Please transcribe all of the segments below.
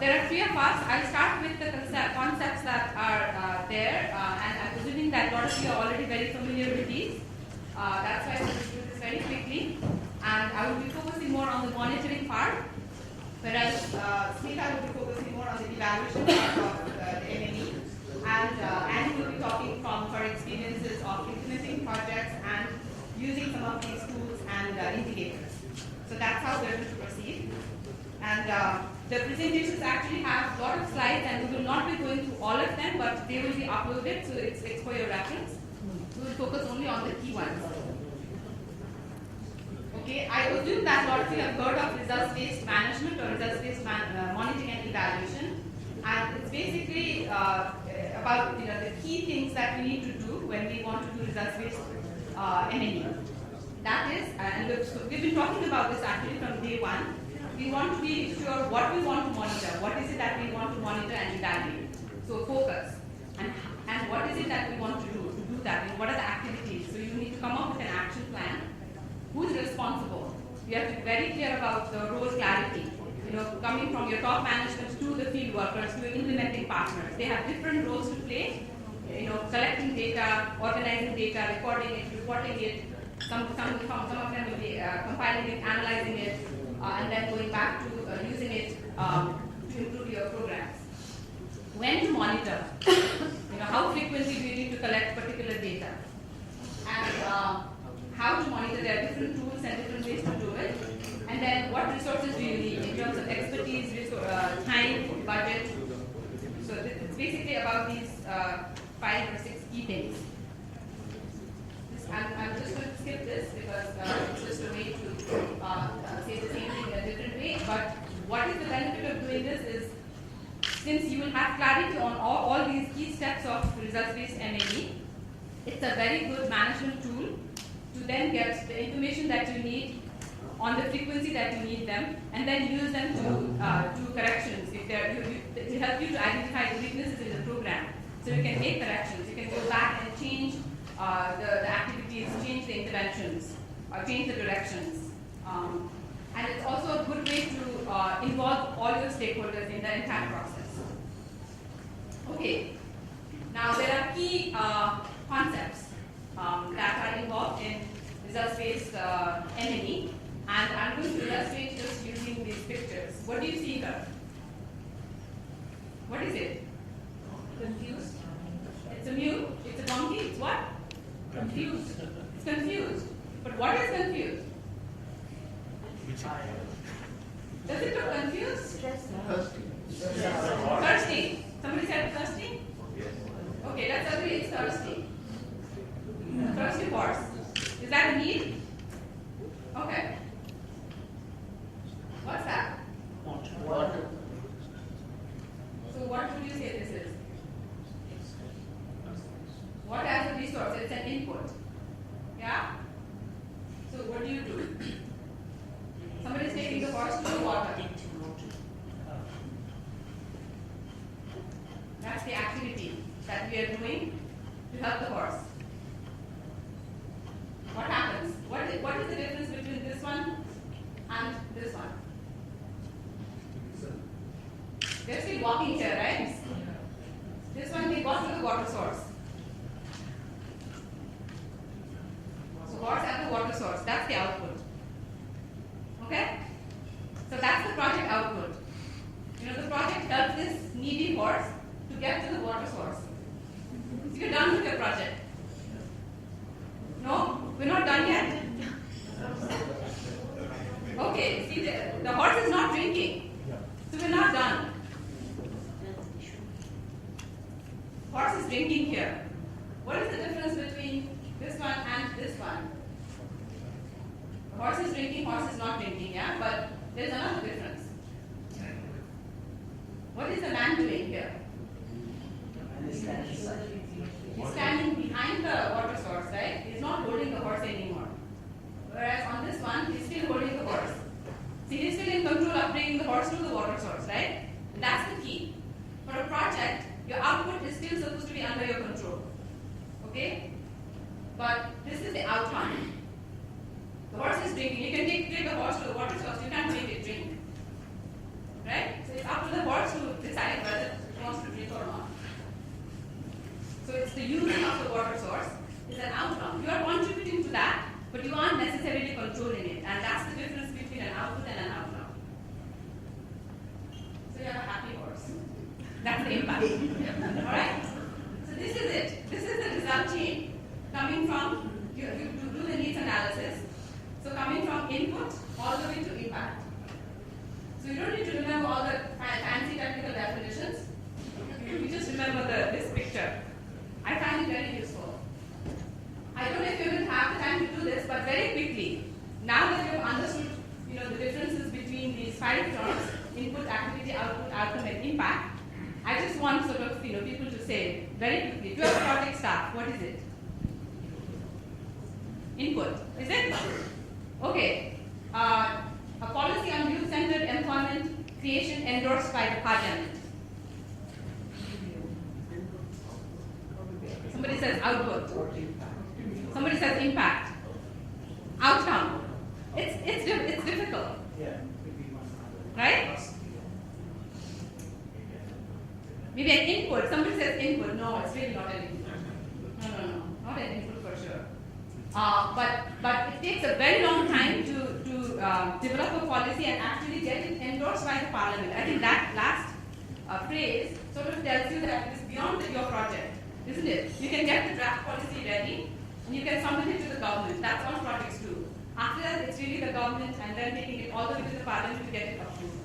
there are three of us. I'll start with the concepts that are there, and I'm assuming that a lot of you are already very familiar with these. That's why I will do this very quickly. And I will be focusing more on the monitoring part, whereas Smita will be focusing more on the evaluation part of the MME. And Annie will be talking from her experiences of implementing projects and using some of these tools and indicators. So that's how we're going to proceed. And the presentations actually have a lot of slides, and we will not be going through all of them, but they will be uploaded, so it's for your reference. We will focus only on the key ones. Okay, I assume that a lot of you have heard of results-based management or results-based monitoring and evaluation. And it's basically about the key things that we need to do when we want to do results-based MME. That is, and we've been talking about this actually from day one. We want to be sure what we want to monitor. What is it that we want to monitor and evaluate? So focus. And what is it that we want to do that? What are the activities? So you need to come up with an action plan. Who's responsible? You have to be very clear about the role clarity. Coming from your top management to the field workers, to implementing partners. They have different roles to play. Collecting data, organizing data, recording it, reporting it. Some of them will be compiling it, analyzing it, and then going back to using it to improve your programs. When to monitor, how frequently do you need to collect particular data, and how to monitor. There are different tools and different ways to do it. And then what resources do you need in terms of expertise, time, budget. So it's basically about these 5 or 6 key things. I'm just going to skip this because it's just a way to say the same thing in a different way. But what is the benefit of doing this is, since you will have clarity on all these key steps of results-based MME, it's a very good management tool to then get the information that you need on the frequency that you need them, and then use them to do corrections. If it will help you to identify the weaknesses in the program, so you can make corrections. You can go back and change the activities, change the interventions, or change the directions. And it's also a good way to involve all your stakeholders in the entire process. Okay, now there are key concepts that are involved in results-based MME, and I'm going to illustrate just using these pictures. What do you see here? What is it? Confused? It's a mule? It's a donkey? It's what? Confused. It's confused. But what is confused? Does it look confused? Thirsty. Thirsty. Somebody said thirsty? Okay, let's agree it's thirsty. Thirsty horse. Is that a need? Okay. What's that? Water. So what would you say this is? What as a resource? It's an input. Yeah? So what do you do? Somebody is taking the horse to the water. That's the activity that we are doing to help the horse. What happens? What is the difference between this one and this one? They're still walking here, right? This one, they got to the water source. So horse at the water source, that's the output. Okay? So that's the project output. The project helps this needy horse to get to the water source. So you're done with your project. No? We're not done yet? Okay, see, the horse is not drinking. So we're not done. Horse is drinking here. What is the difference between this one and this one? The horse is drinking, horse is not drinking, yeah? But there's another difference. What is the man doing here? He's standing behind the water source, right? He's not holding the horse anymore. Whereas on this one, he's still holding the horse. See, he's still in control of bringing the horse to the water source, right? And that's the key. For a project, your output is still supposed to be under your control. Okay? But this is the outcome. The horse is drinking. You can take the horse to the water source. You can't make it drink. Right? So it's up to the horse to 5 terms: input, activity, output, outcome, and impact. I just want sort of people to say very quickly. To your project staff, what is it? Input, is it? Okay. A policy on youth-centered employment creation endorsed by the Parliament. Somebody says output. Somebody says impact. Outcome. It's difficult. Right? Maybe an input. Somebody says input. No, it's really not an input. No. Not an input for sure. But it takes a very long time to develop a policy and actually get it endorsed by the Parliament. I think that last phrase sort of tells you that it is beyond your project, isn't it? You can get the draft policy ready and you can submit it to the government. That's all projects do. After that, it's really the government and then taking it all the way to the Parliament to get it approved.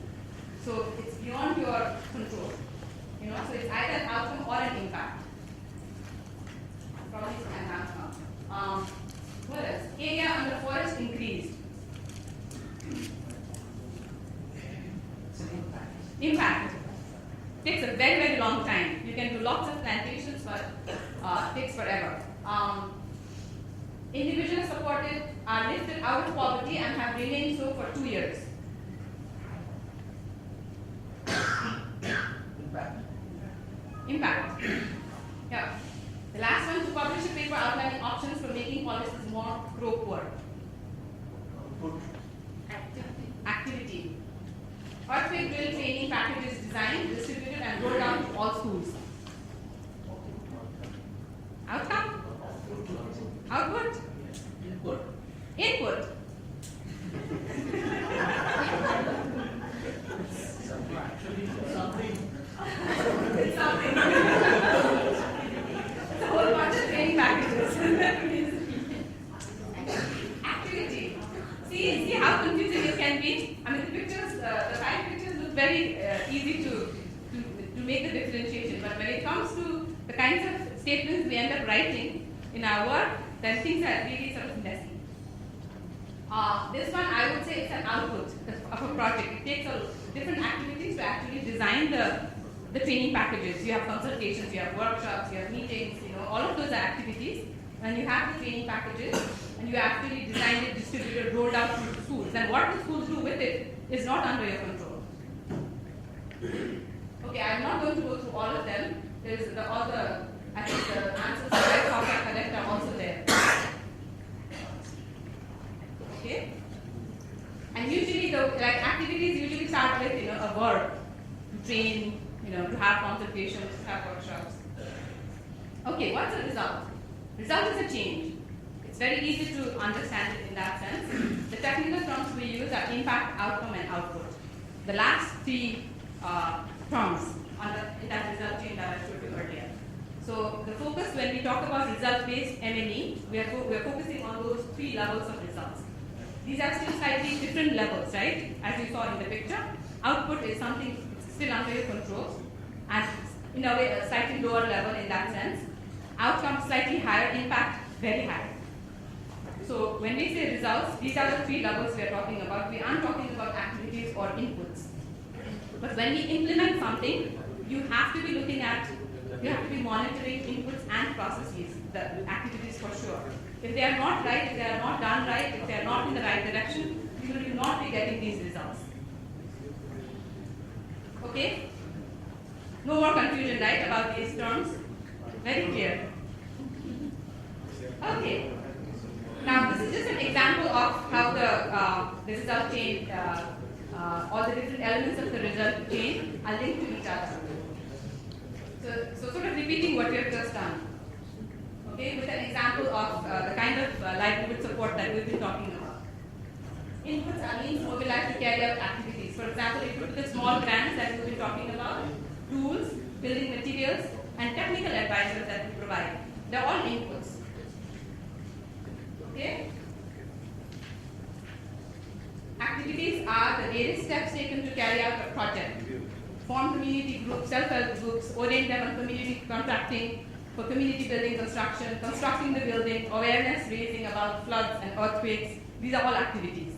So it's beyond your control. So it's either an outcome or an impact. Probably an outcome. What else? Area under forest increased. Impact. Takes a very, very long time. You can do lots of plantations, but takes forever. Individuals supported are lifted out of poverty and have remained so for 2 years. Impact. Yeah. The last one, to publish a paper outlining options for making policies more pro-poor. Activity. Earthquake drill training packages designed, distributed, and rolled out to all schools. Outcome? Output? Input. Something. It's a whole bunch of training packages. Activity. See how confusing it can be? I mean, the pictures, the 5 pictures look very easy to make the differentiation, but when it comes to the kinds of statements we end up writing in our work, then things are really sort of messy. This one, I would say it's an output of a project. It takes different activities to actually design the training packages. You have consultations, you have workshops, you have meetings, all of those are activities. And you have the training packages, and you actually designed it, distributed, rolled out to the schools. And what the schools do with it is not under your control. Okay, I'm not going to go through all of them. There's I think the answers that I thought I collect are also there. Okay? And usually activities usually start with a verb to train, to have consultations, to have workshops. Okay, what's the result? Result is a change. It's very easy to understand it in that sense. The technical terms we use are impact, outcome, and output. The last 3 terms in that result chain that I showed you earlier. So the focus when we talk about result-based M&E, we are focusing on those 3 levels of results. These are still slightly different levels, right? As you saw in the picture, output is something still under your control, and in a way a slightly lower level in that sense. Outcome slightly higher, impact very high. So when we say results, these are the 3 levels we are talking about. We aren't talking about activities or inputs. But when we implement something, you have to be monitoring inputs and processes, the activities for sure. If they are not right, if they are not done right, if they are not in the right direction, you will not be getting these results. Okay? No more confusion, right, about these terms? Very clear. Okay. Now, this is just an example of how the result chain, all the different elements of the result chain are linked to each other. So sort of repeating what we have just done. Okay, with an example of the kind of livelihood support that we've been talking about. Inputs are means mobilized to carry out activities. For example, if you look at the small grants that we've been talking about, tools, building materials, and technical advisors that we provide. They're all inputs. Okay? Activities are the various steps taken to carry out a project. Form community groups, self-help groups, orient them on community contracting for community building construction, constructing the building, awareness raising about floods and earthquakes. These are all activities.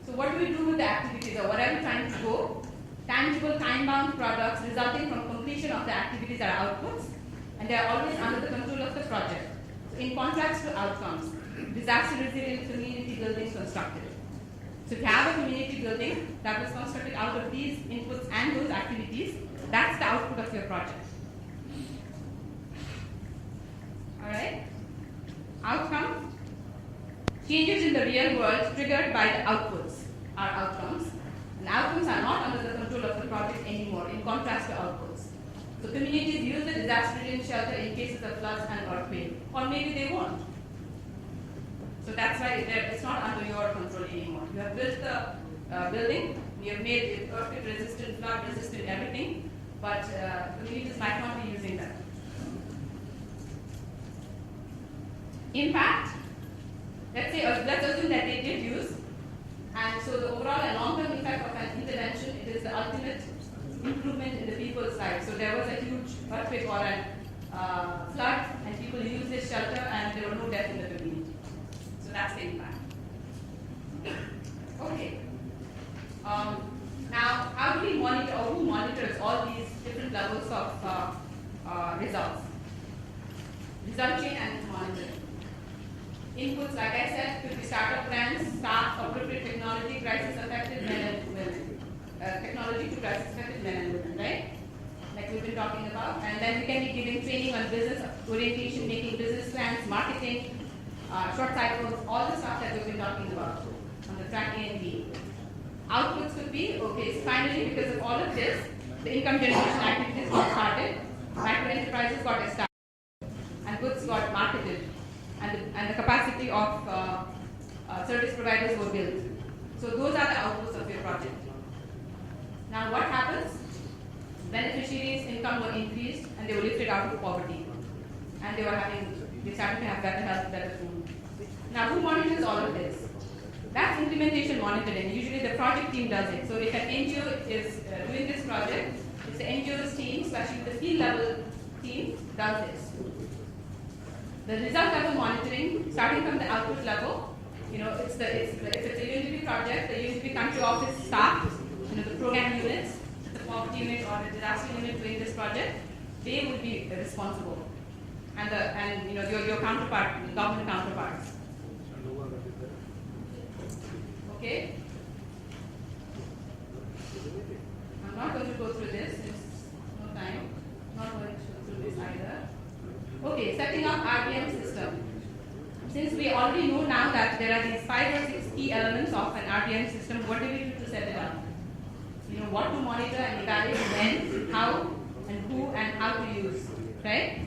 So what do we do with the activities, or what are we trying to go? Tangible, time-bound products resulting from completion of the activities are outputs, and they are always under the control of the project. So in contrast to outcomes, disaster resilient community building constructed. So if you have a community building that was constructed out of these inputs and those activities, that's the output of your project. Alright? Outcome. Changes in the real world triggered by the outputs are outcomes. And outcomes are not under the control of the project anymore, in contrast to outputs. So communities use the disaster relief shelter in cases of floods and earthquake, or maybe they won't. So that's why it's not under your control anymore. You have built the building, you have made it earthquake resistant, flood resistant, everything, but communities might not be using that. Impact. Let's assume that they did use, and so the overall and long-term effect of an intervention, it is the ultimate improvement in the people's lives. So there was a huge earthquake or a flood, and people used this shelter, and there were no deaths in the community. So that's the impact. Okay. Now, how do we monitor, or who monitors all these different levels of results? Result chain and monitoring. Inputs, like I said, could be startup grants, staff, appropriate technology, crisis-affected men and women. Technology to crisis-affected men and women, right? Like we've been talking about. And then we can be giving training on business orientation, making business plans, marketing, short cycles, all the stuff that we've been talking about on the track A and B. Outputs could be, okay, so finally, because of all of this, the income generation activities got started, micro enterprises got established, and goods got marketed, and the capacity of service providers were built. So those are the outputs of your project. Now what happens? Beneficiaries' income were increased and they were lifted out of poverty. And they started to have better health, better food. Now who monitors all of this? That's implementation monitoring. Usually the project team does it. So if an NGO is doing this project, it's the NGO's team, especially the field level team, does this. The result level monitoring, starting from the output level, if it's a UNDP project, the UNDP country office staff, the program units, the poverty unit or the disaster unit doing this project, they would be responsible, and your counterpart, the government counterparts. Okay. I'm not going to go through this. There's no time. Not going to go through this either. Okay, setting up RBM system. Since we already know now that there are these 5 or 6 key elements of an RBM system, what do we do to set it up? What to monitor and evaluate when, how, and who, and how to use, right?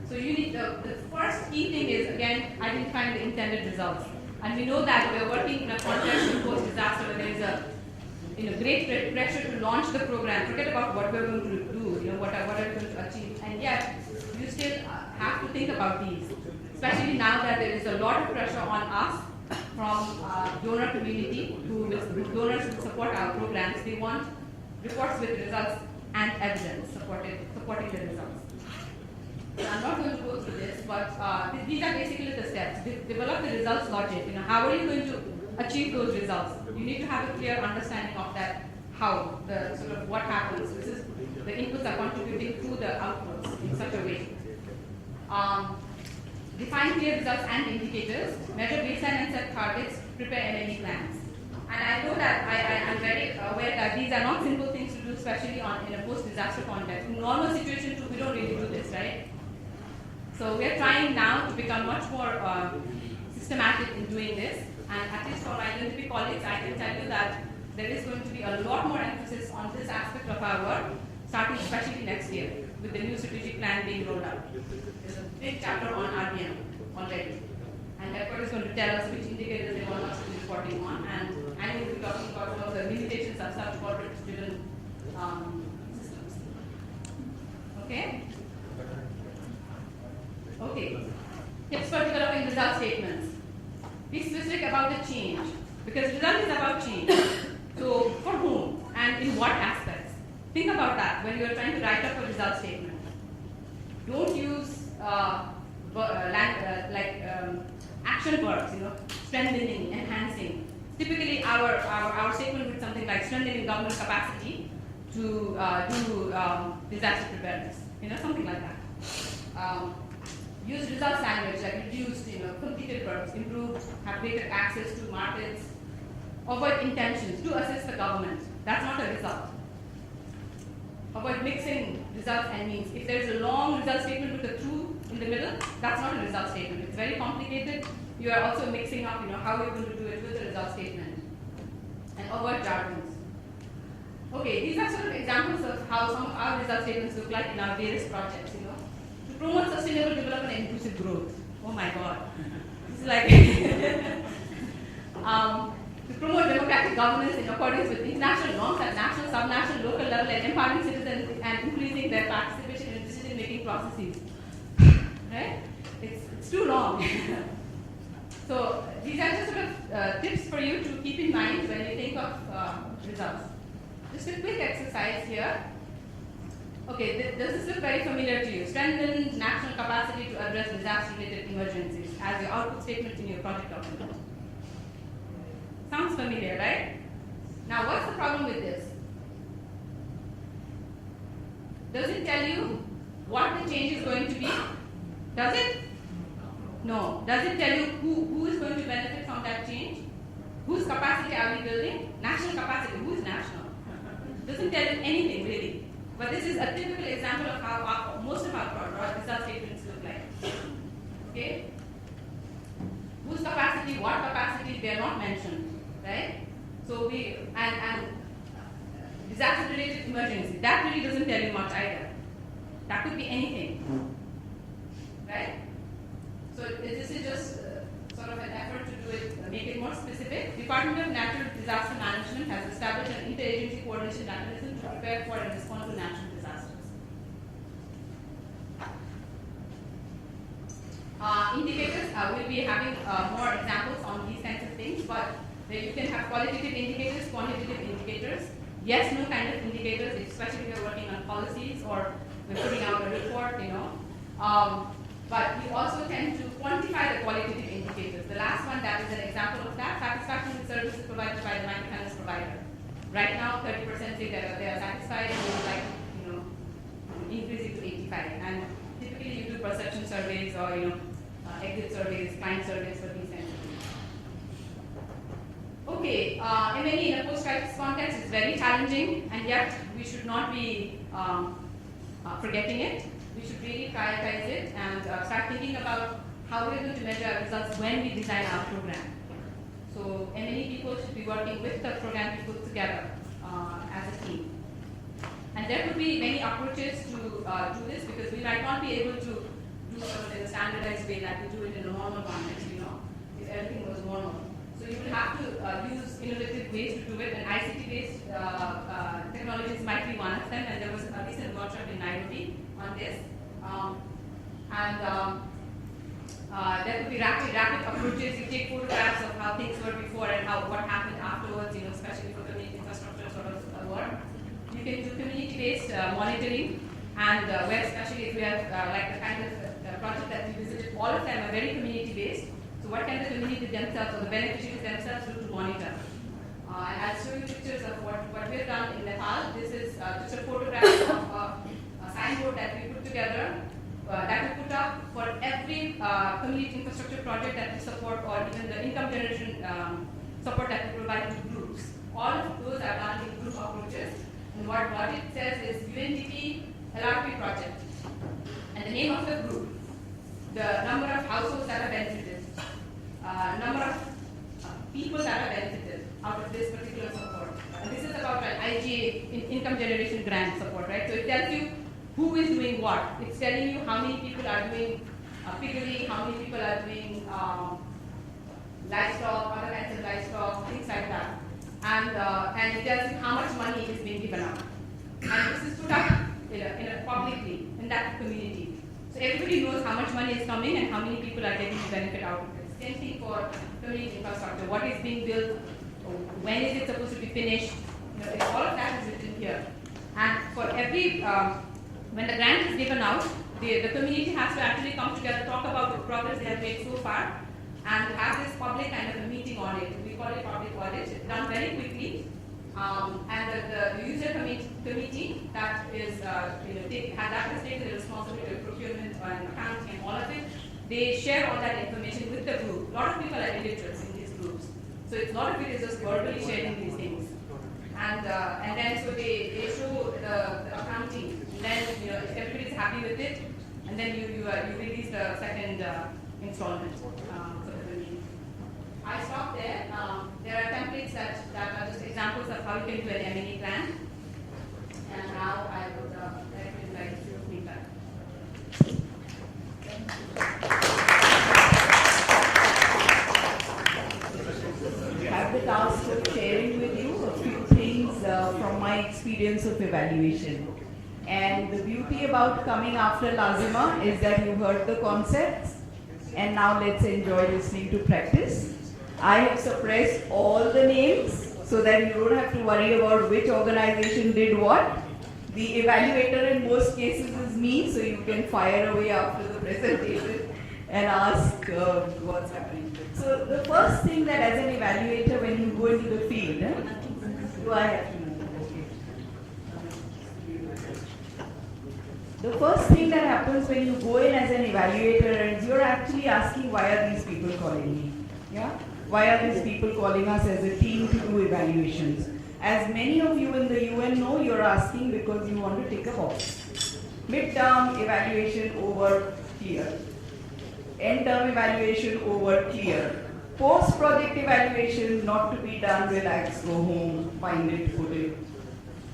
So you need the first key thing is, again, identifying the intended results. And we know that we're working in a context of post-disaster where there is a great pressure to launch the program. Forget about what we're going to do, what are we going to achieve. And yet, you still have to think about these. Especially now that there is a lot of pressure on us from donor community, donors who support our programs. They want reports with results and evidence supporting the results. I'm not going to go through this, but these are basically the steps. Develop the results logic. How are you going to achieve those results? You need to have a clear understanding of that, how, the sort of what happens. This is the inputs are contributing to the outputs in such a way. Define clear results and indicators, measure baseline and set targets, prepare LME plans. And I know that I'm very aware that these are not simple things to do, especially in a post-disaster context. In normal situation too, we don't really do this, right? So we're trying now to become much more systematic in doing this. And at least for my UNDP colleagues, I can tell you that there is going to be a lot more emphasis on this aspect of our work, starting especially next year, with the new strategic plan being rolled out. There's a big chapter on RBM already. And EPCOT is going to tell us which indicators they want us to be reporting on. And we will be talking about some of the limitations of such corporate-driven systems. Okay? Okay. Tips for developing result statements. Be specific about the change, because result is about change. So for whom and in what aspects? Think about that when you are trying to write up a result statement. Don't use action verbs, strengthening, enhancing. typically our statement would be something like strengthening government capacity to do disaster preparedness, something like that. Use results language like reduced, completed works, improved, have greater access to markets, avoid intentions, to assist the government. That's not a result. Avoid mixing results and means. If there is a long result statement with a true in the middle, that's not a result statement. It's very complicated. You are also mixing up, how you're going to do it with the result statement. And avoid jargons. Okay, these are sort of examples of how some of our result statements look like in our various projects, To promote sustainable development and inclusive growth. Oh my God. This is like to promote democratic governance in accordance with international norms at national, subnational, local level, and empowering citizens and increasing their participation in decision-making processes. Right? It's too long. So these are just sort of tips for you to keep in mind when you think of results. Just a quick exercise here. Okay, does this look very familiar to you? Strengthen national capacity to address disaster-related emergencies as your output statement in your project document. Sounds familiar, right? Now, what's the problem with this? Does it tell you what the change is going to be? Does it? No. Does it tell you who is going to benefit from that change? Whose capacity are we building? National capacity. Who is national? Doesn't tell you anything, really. But this is a typical example of how most of our result statements look like. Okay? Whose capacity, what capacity, they are not mentioned, right? So and disaster-related emergency, that really doesn't tell you much either. That could be anything, right? So this is just sort of an effort to do it, make it more specific. Department of Natural Disaster Management has established an interagency coordination mechanism to prepare for and respond to natural disasters. Indicators, we'll be having more examples on these kinds of things, but you can have qualitative indicators, quantitative indicators, yes, no kind of indicators, especially if you're working on policies or we're putting out a report, but we also tend to quantify the qualitative indicators. The last one, that is an example of that, satisfaction with services provided by the microfinance provider. Right now, 30% say that they are satisfied, and we would like to increase it to 85. And typically, you do perception surveys or exit surveys, client surveys for these kinds of things. Okay, M&E in a post-crisis context is very challenging, and yet we should not be forgetting it. We should really prioritize it and start thinking about how we're going to measure our results when we design our program. So M&E people should be working with the program we put together as a team. And there could be many approaches to do this, because we might not be able to do sort of in a standardized way like we do it in a normal context, if everything was normal. So you will have to use innovative ways to do it, and ICT-based technologies might be one of them, and there was a recent workshop in Nairobi on this. There could be rapid approaches. You take photographs of how things were before and what happened afterwards, especially for community infrastructure sort of work. You can do community-based monitoring, and where especially if we have like the kind of project that we visited, all of them are very community-based. So what can the community themselves or the beneficiaries themselves do to monitor? And I'll show you pictures of what we have done in Nepal. This is just a photograph of a signboard that we put together, that we put up for every community infrastructure project that we support, or even the income generation support that we provide to groups. All of those are done in group approaches. And what it says is UNDP LRP project. And the name of the group, the number of households that are benefited, number of people that are benefited out of this particular support. And this is about an IGA, income generation grant support, right? So it tells you who is doing what. It's telling you how many people are doing piggery, how many people are doing livestock, other kinds of livestock, things like that. And it tells you how much money is being given out. And this is put up publicly in that community. So everybody knows how much money is coming and how many people are getting the benefit out of it. Same thing for community infrastructure. What is being built? When is it supposed to be finished? All of that is written here. And for every, when the grant is given out, the community has to actually come together, talk about the progress they have made so far, and have this public kind of a meeting on it. We call it public audit. And the user committee that is, that has taken the responsibility of procurement and accounting and all of it, they share all that information with the group. A lot of people are illiterates in these groups. So a lot of it is just verbally sharing these things. And then so they show the accounting. Then if everybody is happy with it, and then you release the second installment for the meeting. I stop there. There are templates that are just examples of how you can do an M&E plan. And now I would directly like to meet that. I have the task of sharing with you a few things from my experience of evaluation. And the beauty about coming after Lazima is that you heard the concepts, and now let's enjoy listening to practice. I have suppressed all the names so that you don't have to worry about which organization did what. The evaluator in most cases is me, so you can fire away after the presentation and ask what's happening. So the first thing that as an evaluator when you go into the field, do I have to move? Okay. The first thing that happens when you go in as an evaluator is you're actually asking, why are these people calling me? Yeah? Why are these people calling us as a team to do evaluations? As many of you in the UN know, you're asking because you want to take a box. Mid-term evaluation over clear. End-term evaluation over clear. Post-project evaluation not to be done, relax, go home, find it, put it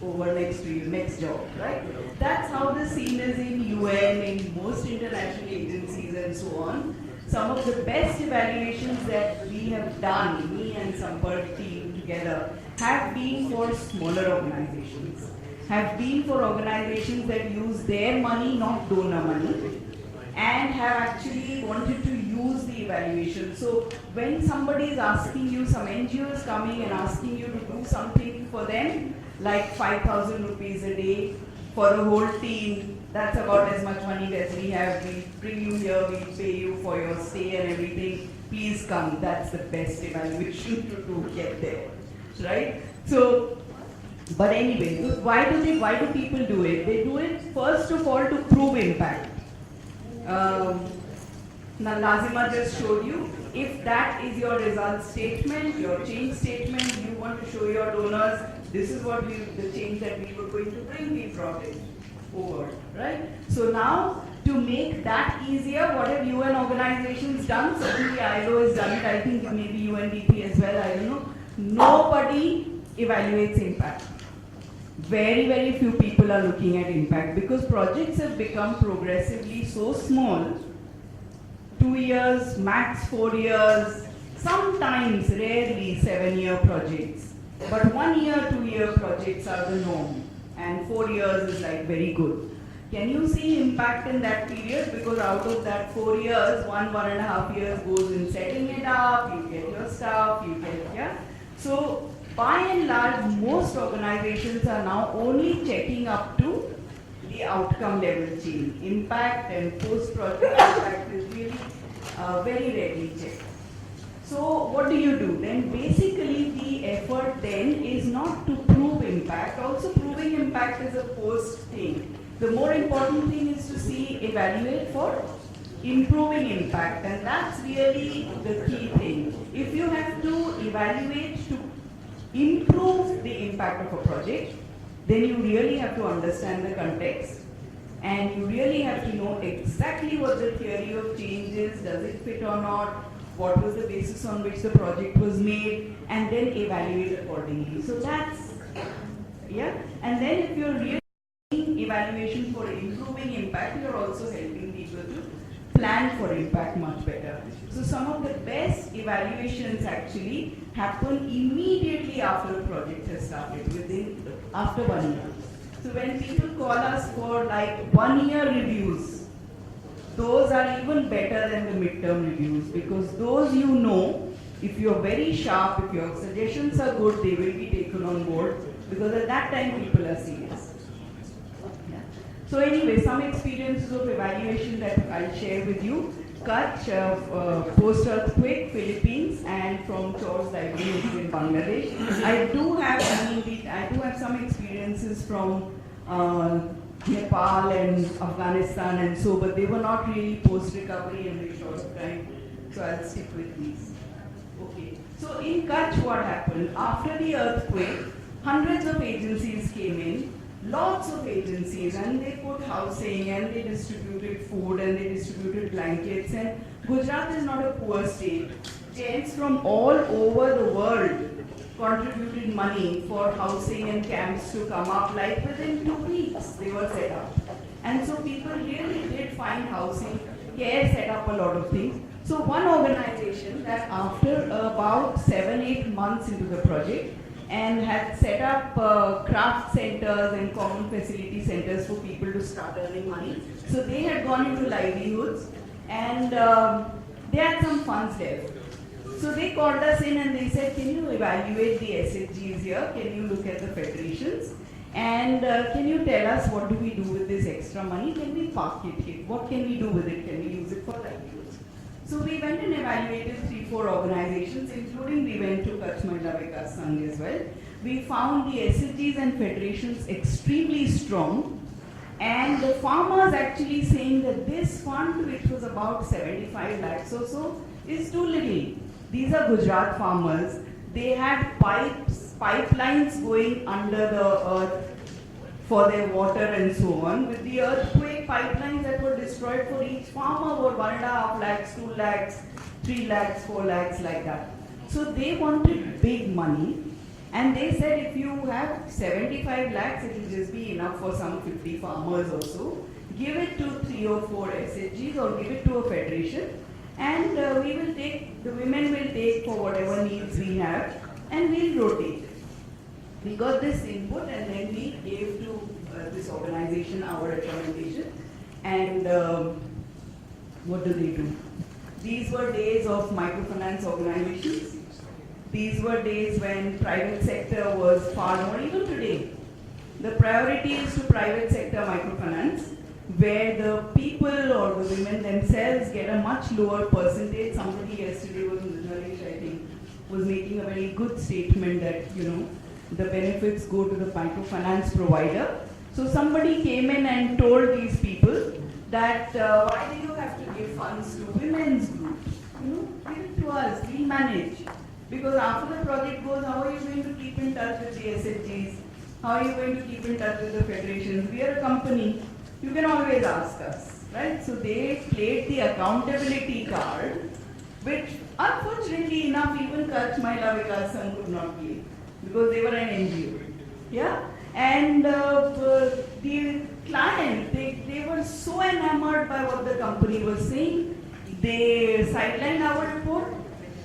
over next to you, next job, right? That's how the scene is in UN, in most international agencies and so on. Some of the best evaluations that we have done, me and Sampark team together, have been for smaller organizations, have been for organizations that use their money, not donor money, and have actually wanted to use the evaluation. So when somebody is asking you, some NGO is coming and asking you to do something for them, like 5,000 rupees a day for a whole team, that's about as much money as we have. We bring you here, we pay you for your stay and everything. Please come. That's the best evaluation to get there, right? So, but anyway, why do people do it? They do it first of all to prove impact. Now Lazima just showed you, if that is your result statement, your change statement, you want to show your donors, this is what the change that we were going to bring, we brought it over, right? So now, to make that easier, what have UN organizations done? Certainly ILO has done it, I think maybe UNDP as well, I don't know. Nobody evaluates impact. Very, very few people are looking at impact because projects have become progressively so small, 2 years, max 4 years, sometimes, rarely 7-year projects. But 1 year, 2-year projects are the norm, and 4 years is like very good. Can you see impact in that period? Because out of that 4 years, 1.5 years goes in setting it up, you get your stuff, you get, yeah? So, by and large, most organizations are now only checking up to the outcome level change. Impact and post-project impact is really very rarely checked. So what do? Then basically the effort then is not to prove impact. Also proving impact is a post thing. The more important thing is to evaluate for improving impact, and that's really the key thing. If you have to evaluate to improve the impact of a project, then you really have to understand the context, and you really have to know exactly what the theory of change is, does it fit or not, what was the basis on which the project was made, and then evaluate accordingly. So that's, yeah. And then if you're really doing evaluation for improving impact, you're also helping people to plan for impact much better. So some of the best evaluations actually happen immediately after a project has started, after 1 year. So when people call us for like 1 year reviews, those are even better than the midterm reviews, because those you know, if you're very sharp, if your suggestions are good, they will be taken on board, because at that time people are serious. Yeah. So anyway, some experiences of evaluation that I'll share with you. Kutch, post-earthquake, Philippines, and from Chor's Library in Bangladesh. I do have some experiences from Nepal and Afghanistan and so, but they were not really post-recovery in a short time. So I'll stick with these. Okay. So in Kutch, what happened? After the earthquake, hundreds of agencies came in, lots of agencies, and they put housing, and they distributed food, and they distributed blankets. And Gujarat is not a poor state. Gents from all over the world contributed money for housing and camps to come up. Like within 2 weeks, they were set up. And so people really did find housing. CARE set up a lot of things. So one organization that after about 7-8 months into the project and had set up craft centers and common facility centers for people to start earning money. So they had gone into livelihoods and they had some funds left. So they called us in and they said, can you evaluate the SHGs here? Can you look at the federations? And can you tell us what do we do with this extra money? Can we park it here? What can we do with it? Can we use it for livelihoods? So we went and evaluated 3-4 organizations, including we went to Kutch Mahila Vikas Sangh as well. We found the SHGs and federations extremely strong, and the farmers actually saying that this fund, which was about 75 lakhs or so, is too little. These are Gujarat farmers. They had pipelines going under the earth for their water and so on. With the earthquake, pipelines that were destroyed for each farmer were 1.5 lakhs, 2 lakhs, 3 lakhs, 4 lakhs, like that. So they wanted big money, and they said if you have 75 lakhs, it will just be enough for some 50 farmers or so. Give it to 3 or 4 SHGs or give it to a federation, and we will take, the women will take for whatever needs we have, and we'll rotate. We got this input and then we gave to this organization our recommendation. And what do they do? These were days of microfinance organizations. These were days when private sector was far more, even today. The priority is to private sector microfinance, where the people or the women themselves get a much lower percentage. Somebody yesterday was in the Nalish, I think, was making a very good statement that, you know, the benefits go to the microfinance provider. So somebody came in and told these people that why do you have to give funds to women's groups? You know, give it to us, we manage. Because after the project goes, how are you going to keep in touch with the SHGs? How are you going to keep in touch with the federations? We are a company. You can always ask us, right? So they played the accountability card, which unfortunately enough, even Kutch Mahila Vikas Sangh could not play, because they were an NGO. Yeah? And the client, they were so enamored by what the company was saying. They sidelined our report.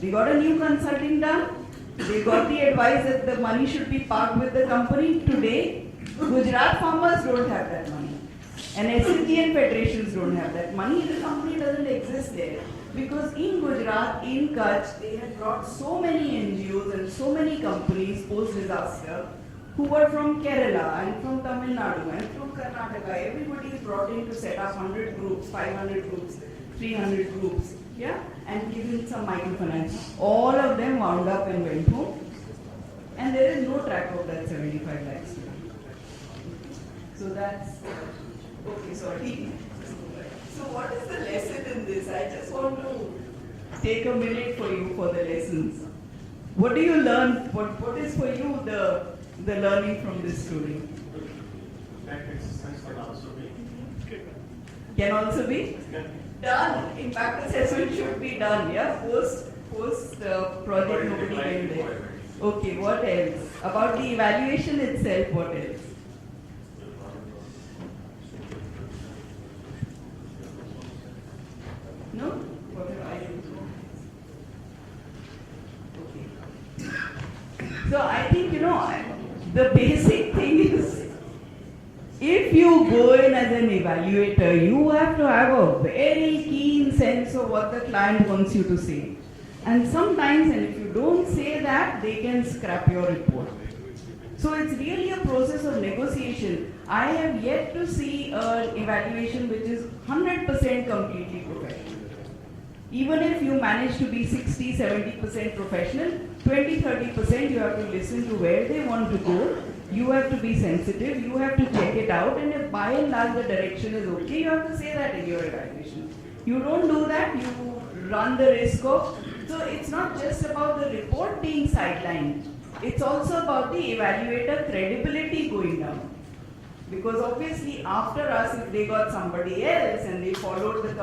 They got a new consulting done. They got the advice that the money should be parked with the company. Today, Gujarat farmers don't have that money. And SHG and federations don't have that money. The company doesn't exist there. Because in Gujarat, in Kutch, they had brought so many NGOs and so many companies post-disaster who were from Kerala and from Tamil Nadu and from Karnataka. Everybody is brought in to set up 100 groups, 500 groups, 300 groups, yeah, and given some microfinance. All of them wound up and went home. And there is no track of that 75 lakhs. So that's, okay, sorry. So what is the lesson in this? I just want to take a minute for you for the lessons. What do you learn? What is for you the learning from this story? That exercise can also be. Can also be done. Impact assessment should be done. Yeah, post project nobody can do. Okay, what else? About the evaluation itself, what else? No? What have I done? Okay. So I think, you know, the basic thing is, if you go in as an evaluator, you have to have a very keen sense of what the client wants you to say. And sometimes, and if you don't say that, they can scrap your report. So it's really a process of negotiation. I have yet to see an evaluation which is 100% completely professional. Even if you manage to be 60, 70% professional, 20-30% you have to listen to where they want to go. You have to be sensitive, you have to check it out, and if by and large the direction is okay, you have to say that in your evaluation. You don't do that, you run the risk of, so it's not just about the report being sidelined, it's also about the evaluator credibility going down. Because obviously after us, if they got somebody else and they followed the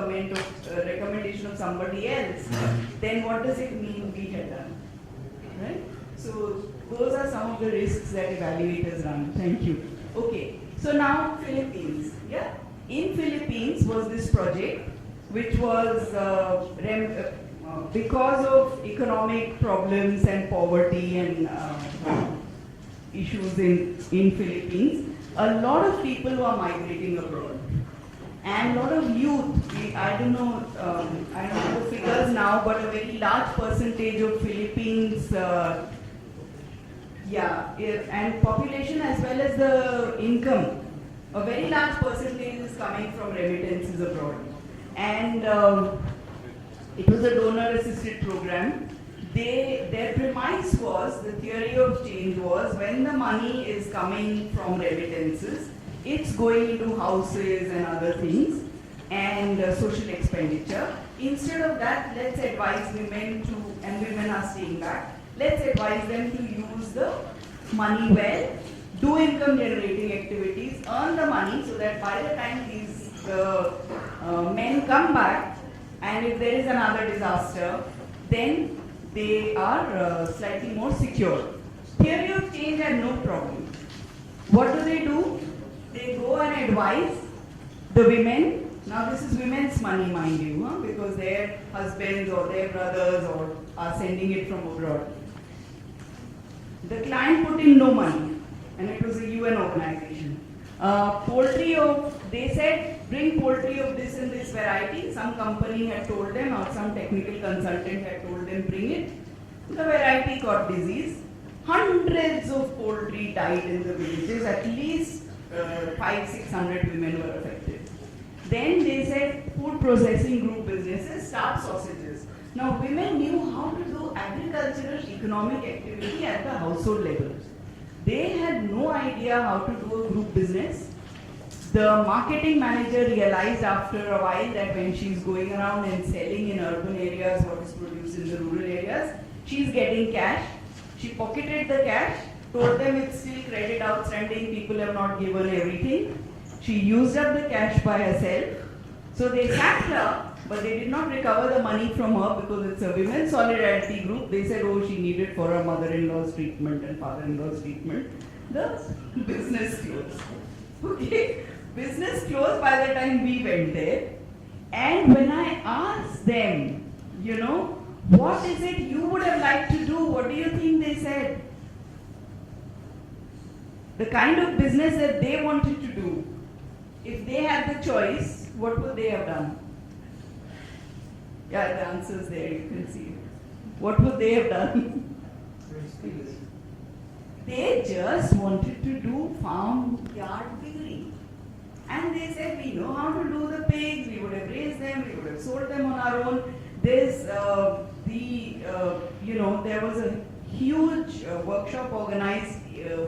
recommendation of somebody else, then what does it mean we had done? Right? So those are some of the risks that evaluators run. Thank you. Okay, so now Philippines. Yeah, in Philippines was this project which was because of economic problems and poverty and issues in Philippines. A lot of people were migrating abroad, and a lot of youth. I don't know the figures now, but a very large percentage of Philippines, and population as well as the income. A very large percentage is coming from remittances abroad, and it was a donor-assisted program. Their premise was, the theory of change was, when the money is coming from remittances, it's going into houses and other things and social expenditure. Instead of that, let's advise women to, and women are staying back, let's advise them to use the money well, do income generating activities, earn the money so that by the time these men come back, and if there is another disaster, then they are slightly more secure. Theory of change had no problem. What do? They go and advise the women. Now this is women's money, mind you, because their husbands or their brothers or are sending it from abroad. The client put in no money, and it was a UN organization. They said, bring poultry of this and this variety. Some company had told them, or some technical consultant had told them, bring it. The variety got disease. Hundreds of poultry died in the villages. At least 500-600 women were affected. Then they said, food processing group businesses, start sausages. Now women knew how to do agricultural economic activity at the household level. They had no idea how to do a group business. The marketing manager realized after a while that when she's going around and selling in urban areas what is produced in the rural areas, she's getting cash. She pocketed the cash, told them it's still credit outstanding, people have not given everything. She used up the cash by herself. So they sacked her, but they did not recover the money from her because it's a women's solidarity group. They said, oh, she needed for her mother-in-law's treatment and father-in-law's treatment. The business closed. Okay, business closed by the time we went there. And when I asked them, what is it you would have liked to do? What do you think they said? The kind of business that they wanted to do, if they had the choice, what would they have done? Yeah, the answer is there, you can see. What would they have done? They just wanted to do farm yard piggery. And they said, we know how to do the pigs, we would have raised them, we would have sold them on our own. There was a huge workshop organized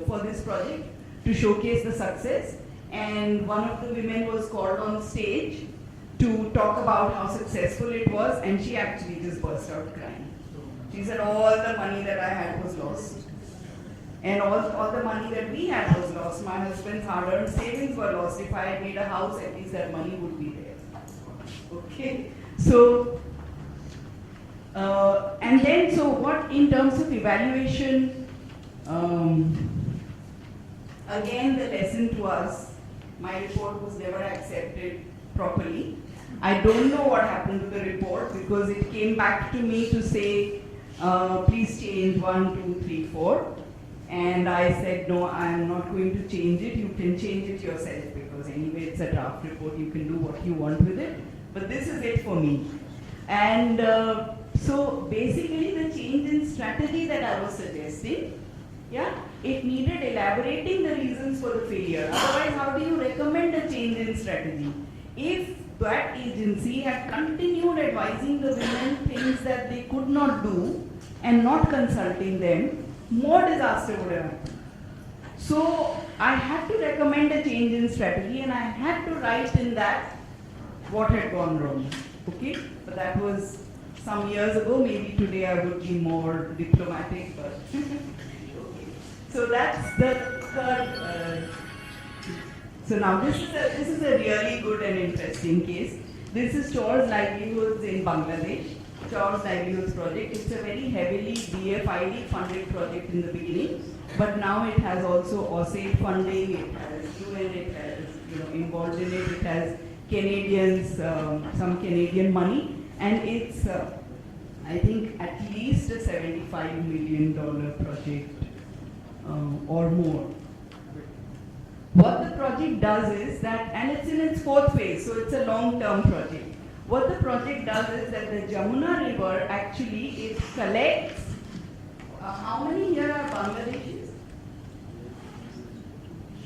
for this project to showcase the success. And one of the women was called on stage to talk about how successful it was, and she actually just burst out crying. She said, all the money that I had was lost. And all the money that we had was lost. My husband's hard-earned savings were lost. If I had made a house, at least that money would be there. Okay? So, what in terms of evaluation, again the lesson to us, my report was never accepted properly. I don't know what happened to the report because it came back to me to say, please change 1, 2, 3, 4. And I said, no, I'm not going to change it. You can change it yourself because anyway it's a draft report. You can do what you want with it. But this is it for me. And so basically the change in strategy that I was suggesting, it needed elaborating the reasons for the failure. Otherwise, how do you recommend a change in strategy? If that agency had continued advising the women things that they could not do and not consulting them, more disaster would have happened. So I had to recommend a change in strategy, and I had to write in that what had gone wrong. Okay? But that was some years ago. Maybe today I would be more diplomatic, but okay. So that's the third. So now this is a really good and interesting case. This is Chores Livelihoods in Bangladesh. Chores Livelihoods project. It's a very heavily DFID funded project in the beginning, but now it has also OSAID funding. It has UN. It has involved in it. It has Canadians, some Canadian money, and it's I think at least a $75 million project or more. What the project does is that, and it's in its fourth phase, so it's a long-term project. What the project does is that the Jamuna River actually it collects. How many here are Bangladeshis?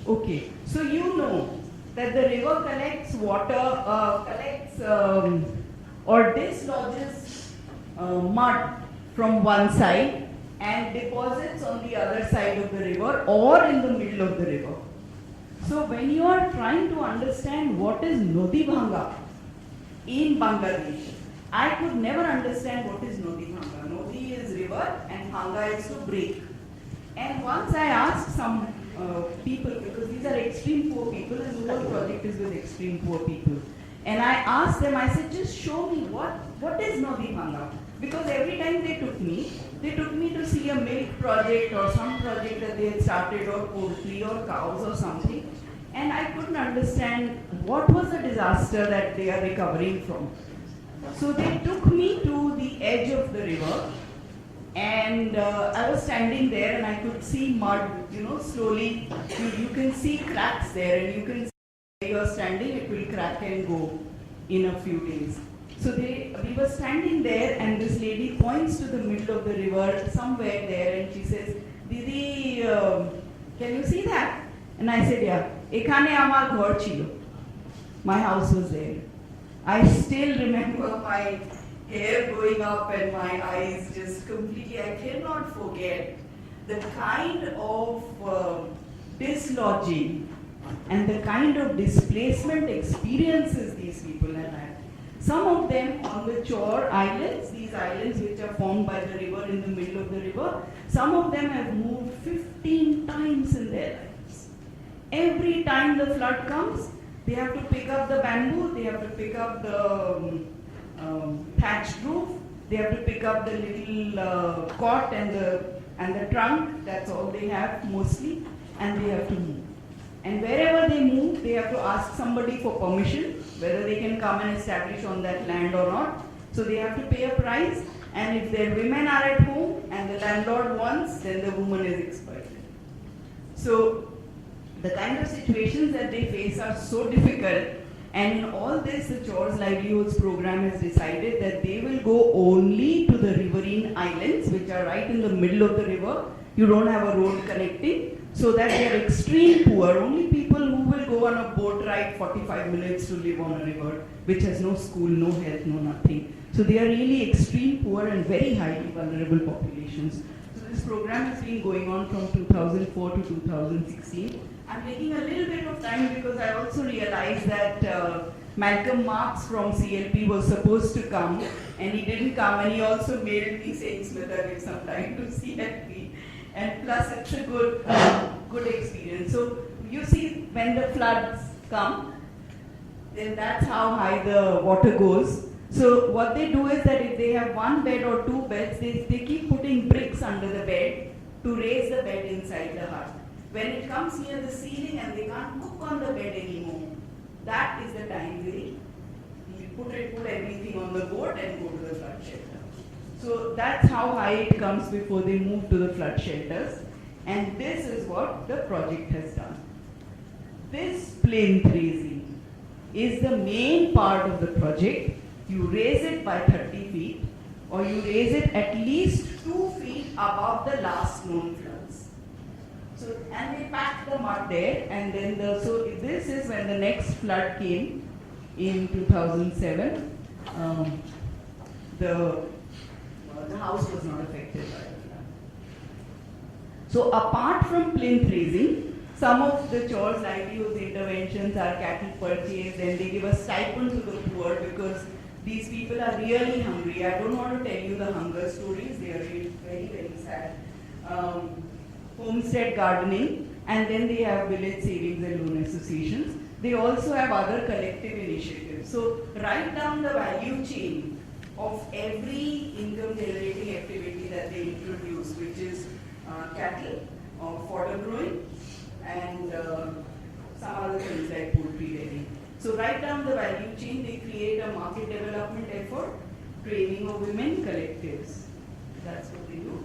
Okay, so you know that the river collects water, or dislodges mud from one side and deposits on the other side of the river or in the middle of the river. So when you are trying to understand what is Nodi Bhanga in Bangladesh, I could never understand what is Nodi Bhanga. Nodi is river and Bhanga is to break. And once I asked some people, because these are extreme poor people and the whole project is with extreme poor people. And I asked them, I said, just show me what is Nodi Bhanga? Because every time they took me to see a milk project or some project that they had started, or poultry or cows or something. And I couldn't understand what was the disaster that they are recovering from. So they took me to the edge of the river, and I was standing there and I could see mud, slowly, you can see cracks there, and you can see where you are standing, it will crack and go in a few days. So we were standing there, and this lady points to the middle of the river, somewhere there, and she says, Didi, can you see that? And I said, yeah. Ekhane amar ghar chilo. My house was there. I still remember my hair going up and my eyes just completely, I cannot forget the kind of dislodging and the kind of displacement experiences these people have had. Some of them on the Chor Islands, these islands which are formed by the river in the middle of the river, some of them have moved 15 times in their lives. Every time the flood comes, they have to pick up the bamboo, they have to pick up the thatched roof, they have to pick up the little cot and the trunk, that's all they have mostly, and they have to move. And wherever they move, they have to ask somebody for permission, whether they can come and establish on that land or not. So they have to pay a price, and if their women are at home and the landlord wants, then the woman is exploited. So the kind of situations that they face are so difficult, and in all this, the Chores Livelihoods program has decided that they will go only to the riverine islands, which are right in the middle of the river. You don't have a road connecting, so that they are extreme poor. Only people who will go on a boat ride 45 minutes to live on a river, which has no school, no health, no nothing. So they are really extreme poor and very highly vulnerable populations. So this program has been going on from 2004 to 2016. I'm taking a little bit of time because I also realized that Malcolm Marx from CLP was supposed to come, and he didn't come, and he also mailed me saying, Smita, give some time to CLP. And plus it's a good experience. So you see, when the floods come, then that's how high the water goes. So what they do is that if they have one bed or two beds, they keep putting bricks under the bed to raise the bed inside the hut. When it comes near the ceiling and they can't cook on the bed anymore, that is the time they put everything on the boat and go to the flood shelter. So that's how high it comes before they move to the flood shelters. And this is what the project has done. This plinth raising is the main part of the project. You raise it by 30 feet, or you raise it at least 2 feet above the last known floods. So, and they packed the mud there, and then so this is when the next flood came. in 2007. The house was not affected by the flood. So apart from plinth raising, some of the chores livelihoods interventions are cattle purchase, and they give a stipend to the poor because these people are really hungry. I don't want to tell you the hunger stories, they are really very, very sad. Homestead gardening, and then they have village savings and loan associations. They also have other collective initiatives. So write down the value chain of every income generating activity that they introduce, which is cattle or fodder growing and some other things like poultry rearing. So write down the value chain. They create a market development effort, training of women collectives. That's what they do.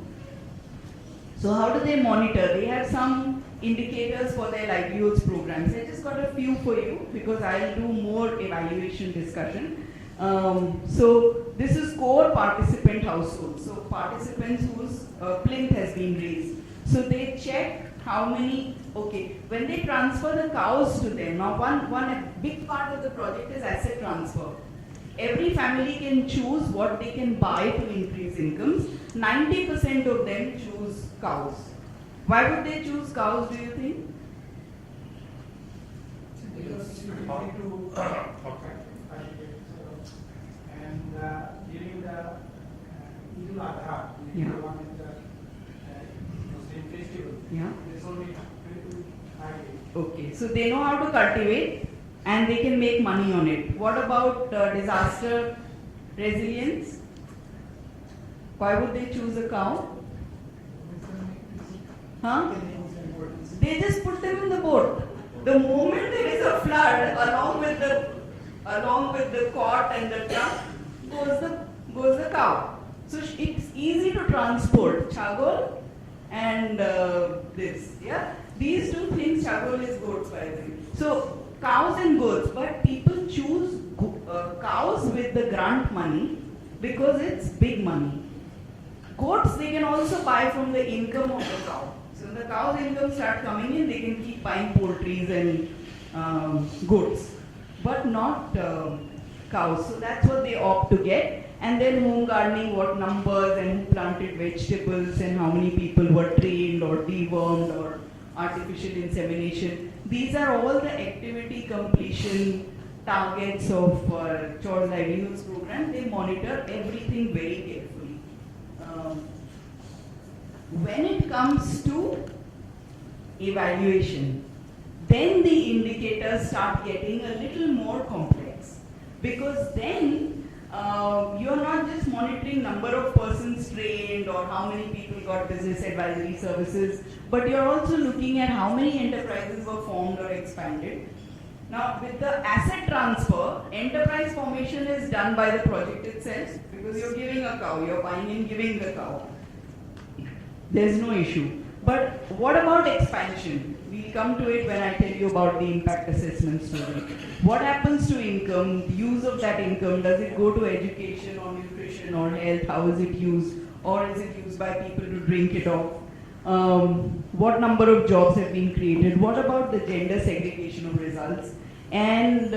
So how do they monitor? They have some indicators for their livelihoods programs. I just got a few for you because I'll do more evaluation discussion. So this is core participant households. So participants whose plinth has been raised. So they check how many, okay, when they transfer the cows to them, now one big part of the project is asset transfer. Every family can choose what they can buy to increase incomes. 90% of them choose cows. Why would they choose cows, do you think? Because you need to and during the Eid al-Adha, Yeah. the one with the Muslim festival, Yeah. there's only 25 days. Okay, so they know how to cultivate and they can make money on it. What about disaster resilience? Why would they choose a cow? Huh? They just put them in the boat. The moment there is a flood, along with the cot and the truck, goes the cow. So it's easy to transport chagol and this. Yeah, these two things. Chagol is goats, by the way. So cows and goats, but people choose cows with the grant money because it's big money. Goats they can also buy from the income of the cow. So when the cow's income start coming in, they can keep buying poultries and goats, but not cows. So that's what they opt to get. And then home gardening, what numbers and who planted vegetables and how many people were trained or dewormed or artificial insemination. These are all the activity completion targets of Chores Livelihoods program. They monitor everything very carefully. When it comes to evaluation, then the indicators start getting a little more complex, because then you're not just monitoring number of persons trained or how many people got business advisory services, but you're also looking at how many enterprises were formed or expanded. Now with the asset transfer, enterprise formation is done by the project itself, because you're giving a cow, you're buying and giving the cow. There's no issue. But what about expansion? We'll come to it when I tell you about the impact assessment story. What happens to income, the use of that income? Does it go to education or nutrition or health? How is it used? Or is it used by people to drink it off? What number of jobs have been created? What about the gender segregation of results? And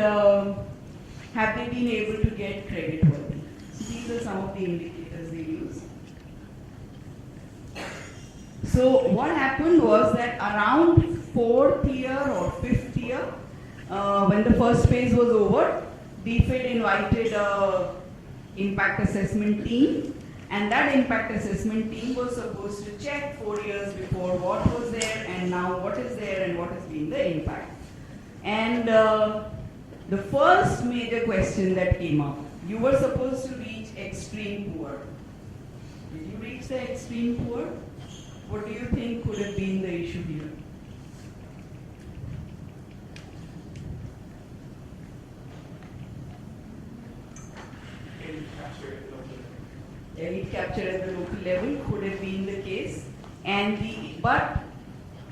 have they been able to get credit worthy? These are some of the indicators they use. So what happened was that around 4th year or 5th year, when the first phase was over, DFID invited an impact assessment team, and that impact assessment team was supposed to check 4 years before what was there and now what is there and what has been the impact. And the first major question that came up, you were supposed to reach extreme poor. Did you reach the extreme poor? What do you think could have been the issue here? Elite capture at the local level could have been the case, but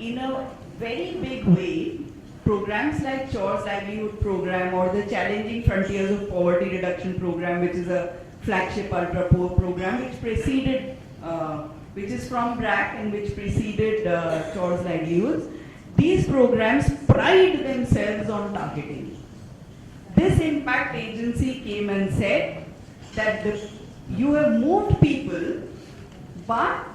in a very big way, programs like Chores Livelihood Program or the Challenging Frontiers of Poverty Reduction Program, which is a flagship ultra poor program, which preceded, which is from BRAC and which preceded Chores Livelihoods. These programs pride themselves on targeting. this impact agency came and said that you have moved people, but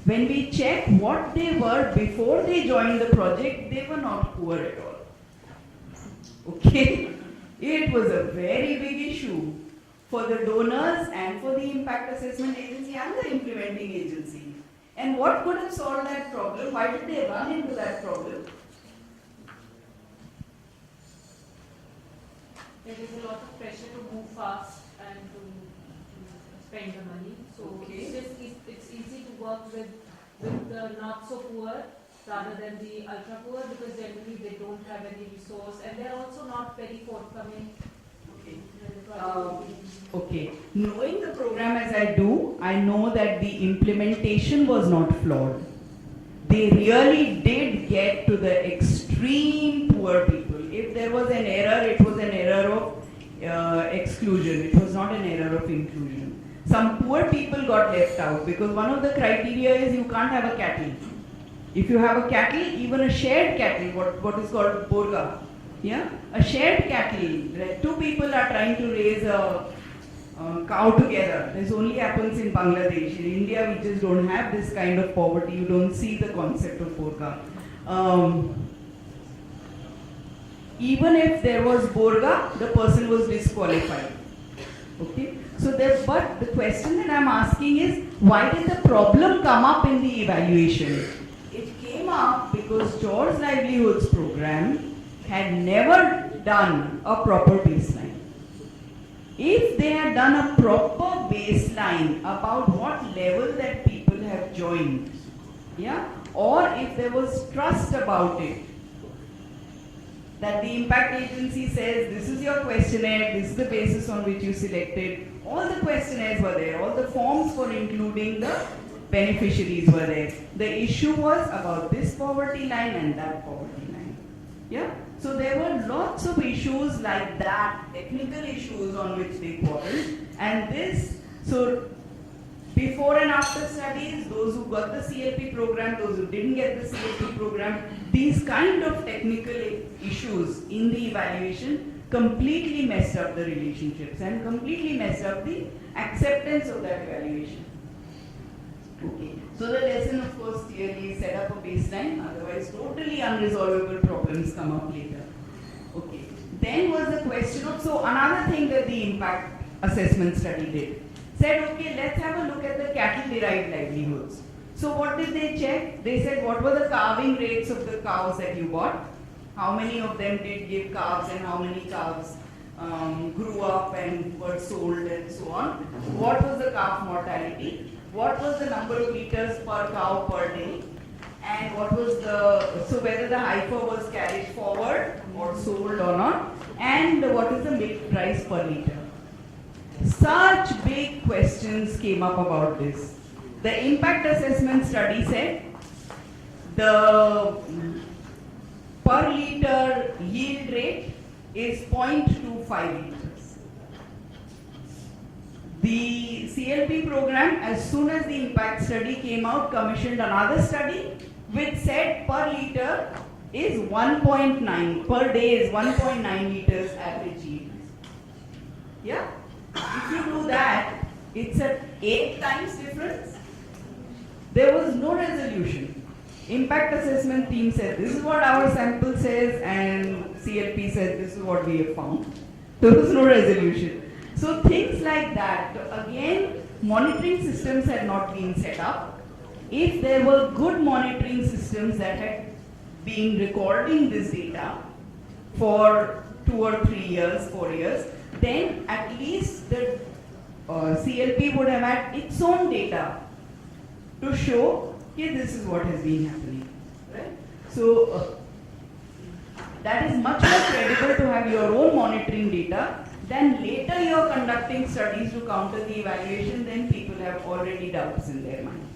when we check what they were before they joined the project, they were not poor at all. Okay? It was a very big issue for the donors and for the impact assessment agency and the implementing agency. And what could have solved that problem? Why did they run into that problem? There is a lot of pressure to move fast and to spend the money. So Okay. it's easy to work with the not so poor rather than the ultra poor, because generally they don't have any resource and they're also not very forthcoming. Okay. when the project is being- Okay. Knowing the program as I do, I know that the implementation was not flawed. They really did get to the extreme poor people. If there was an error, it was an error of exclusion. It was not an error of inclusion. Some poor people got left out because one of the criteria is you can't have a cattle. If you have a cattle, even a shared cattle, what is called borga, yeah, a shared cattle, right? Two people are trying to raise a cow together. This only happens in Bangladesh. In India, we just don't have this kind of poverty. You don't see the concept of borga. Even if there was borga, the person was disqualified. Okay. So but the question that I'm asking is, why did the problem come up in the evaluation? It came up because George Livelihoods program had never done a proper baseline. If they had done a proper baseline about what level that people have joined, yeah, or if there was trust about it, that the impact agency says, this is your questionnaire, this is the basis on which you selected, all the questionnaires were there, all the forms for including the beneficiaries were there. The issue was about this poverty line and that poverty line. Yeah? So there were lots of issues like that, technical issues on which they quarreled. And this, so before and after studies, those who got the CLP program, those who didn't get the CLP program, these kind of technical issues in the evaluation completely messed up the relationships and completely messed up the acceptance of that evaluation. Okay. So the lesson, of course, clearly set up a baseline, otherwise totally unresolvable problems come up later. Okay. Then was the question of, so another thing that the impact assessment study did, said, okay, let's have a look at the cattle-derived livelihoods. So what did they check? They said, what were the calving rates of the cows that you bought? How many of them did give calves and how many calves grew up and were sold and so on? What was the calf mortality? What was the number of liters per cow per day? And what was so whether the heifer was carried forward or sold or not? And what is the milk price per liter? Such big questions came up about this. The impact assessment study said the per liter yield rate is 0.25 liters. The CLP program, as soon as the impact study came out, commissioned another study which said per liter is 1.9, per day is 1.9 liters average yield. Yeah? If you do that, it's an 8 times difference. There was no resolution. Impact assessment team said, this is what our sample says, and CLP said, this is what we have found. There was no resolution. So things like that. Again, monitoring systems had not been set up. If there were good monitoring systems that had been recording this data for 2 or 3 years, 4 years, then at least the CLP would have had its own data to show, okay, this is what has been happening, right? So that is much more credible to have your own monitoring data than later you're conducting studies to counter the evaluation, then people have already doubts in their mind.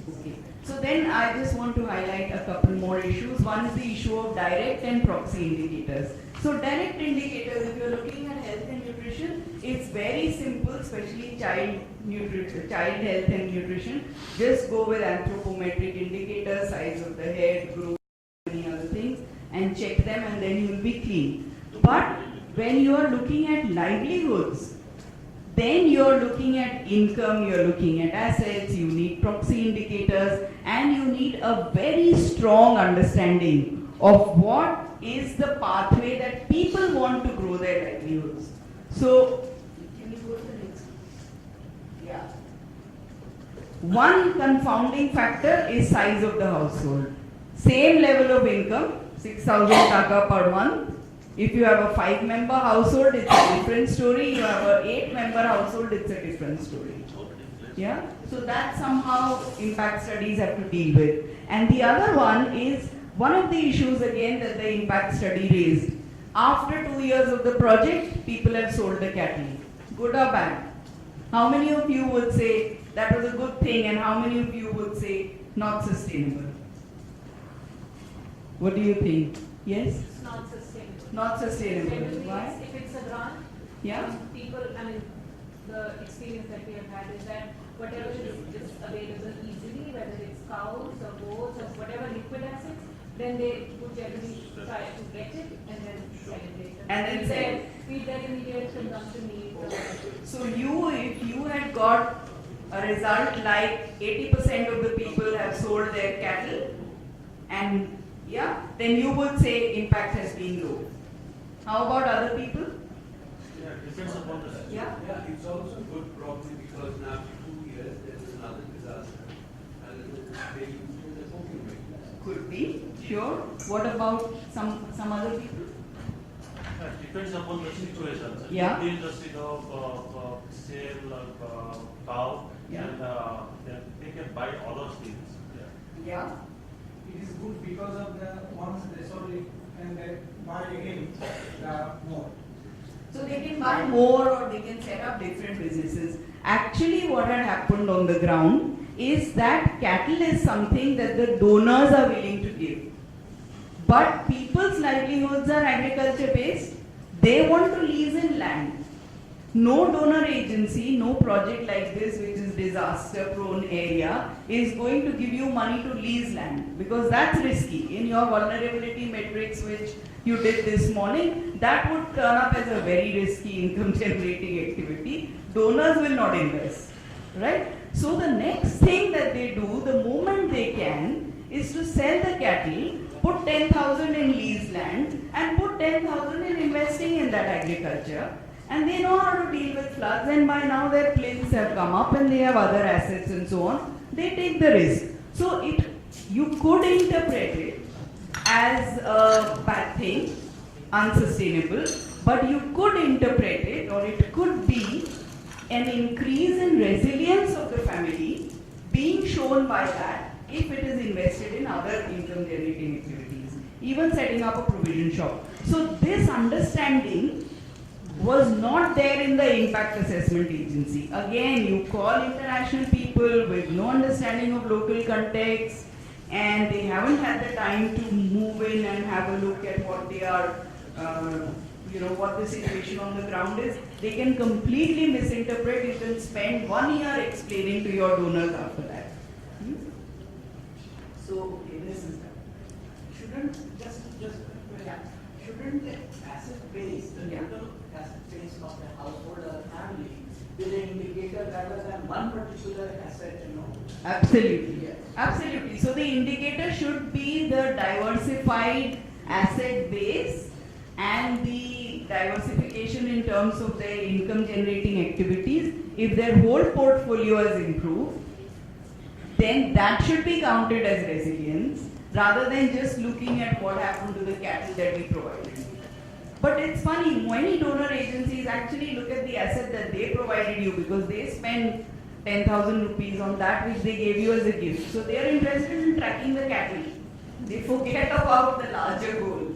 Okay. So then I just want to highlight a couple more issues. One is the issue of direct and proxy indicators. So direct indicators, if you're looking at health and nutrition, it's very simple, especially child health and nutrition. Just go with anthropometric indicators, size of the head, growth, many other things, and check and then you will be clean. But when you are looking at livelihoods, then you are looking at income, you are looking at assets, you need proxy indicators, and you need a very strong understanding of what is the pathway that people want to grow their livelihoods. So, can you go to the next? Yeah. One confounding factor is size of the household. Same level of income, 6,000 taka per month. If you have a 5-member household, it's a different story. You have a 8-member household, it's a different story. Yeah? So that somehow impact studies have to deal with. And the other one is, one of the issues again that the impact study raised. After 2 years of the project, people have sold the cattle. Good or bad? How many of you would say that was a good thing, and how many of you would say not sustainable? What do you think? Yes? It's not sustainable. Not sustainable. Generally, Why? if it's a grant, Yeah? people, I mean, the experience that we have had is that whatever is available easily, whether it's cows or goats or whatever liquid assets, then they would generally try to get it and then sell it later. And then sell. Feed their immediate consumption needs. So if you had got a result like 80% of the people have sold their cattle, and yeah, then you would say impact has been low. How about other people? Yeah, depends upon the situation. Yeah? Yeah, it's also good probably because now after 2 years there is another disaster and they use the cooking rate. Could be, sure. What about some other people? Yeah, depends upon the situation. So Yeah. if they just sell cow, Yeah. and then they can buy other things. Yeah. Yeah. It is good because of the once they sold it and they buy again more. So they can buy more or they can set up different businesses. Actually, what had happened on the ground is that cattle is something that the donors are willing to give. But people's livelihoods are agriculture based. They want to lease in land. No donor agency, no project like this, which is disaster prone area, is going to give you money to lease land because that's risky. In your vulnerability matrix, which you did this morning, that would turn up as a very risky income generating activity. Donors will not invest, right? So the next thing that they do, the moment they can, is to sell the cattle, put 10,000 in lease land, and put 10,000 in investing in that agriculture. And they know how to deal with floods, and by now their planes have come up and they have other assets and so on. They take the risk. So you could interpret it as a bad thing, unsustainable, but you could interpret it, or it could be an increase in resilience of the family being shown by that if it is invested in other income generating activities, even setting up a provision shop. So this understanding was not there in the impact assessment agency. Again, you call international people with no understanding of local context, and they haven't had the time to move in and have a look at what they are, what the situation on the ground is. They can completely misinterpret. You can spend 1 year explaining to your donors after that. So, okay, this is that. Shouldn't shouldn't the asset base, the Yeah. total asset base of the household or family be the indicator rather than one particular asset, Absolutely. Yes. Absolutely. So the indicator should be the diversified asset base and the diversification in terms of their income generating activities. If their whole portfolio has improved, then that should be counted as resilience rather than just looking at what happened to the cattle that we provided. But it's funny, many donor agencies actually look at the asset that they provided you because they spend 10,000 rupees on that which they gave you as a gift. So they are interested in tracking the cattle. They forget about the larger goal.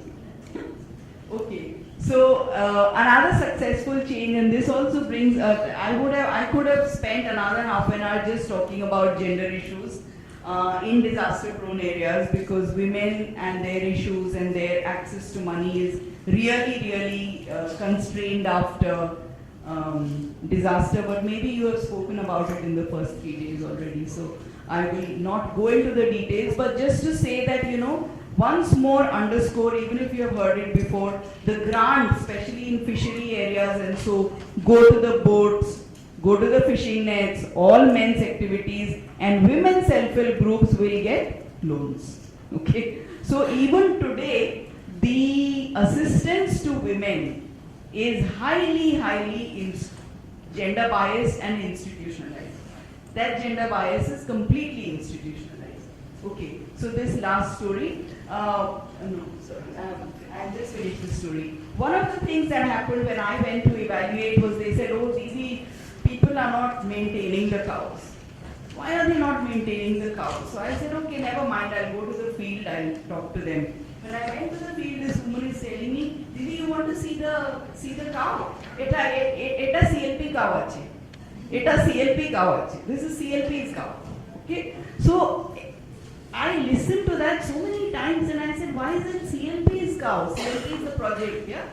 Okay. So another successful change, and this also brings, I could have spent another half an hour just talking about gender issues in disaster prone areas because women and their issues and their access to money is really constrained after disaster, but maybe you have spoken about it in the first 3 days already, so I will not go into the details, but just to say that, once more underscore, even if you have heard it before, the grant, especially in fishery areas and so, go to the boats, go to the fishing nets, all men's activities, and women's self-help groups will get loans. Okay? So even today, the assistance to women is highly gender biased and institutionalized. That gender bias is completely institutionalized. Okay, so this last story, I'll just finish this story. One of the things that happened when I went to evaluate was they said, oh, these people are not maintaining the cows. Why are they not maintaining the cows? So I said, okay, never mind, I'll go to the field, I'll talk to them. When I went to the field, this woman is telling me, Didi, you want to see the cow? It's a CLP cow. It's a CLP cow. This is CLP's cow. Okay? So I listened to that so many times and I said, why is it CLP's cow? CLP is the project, yeah?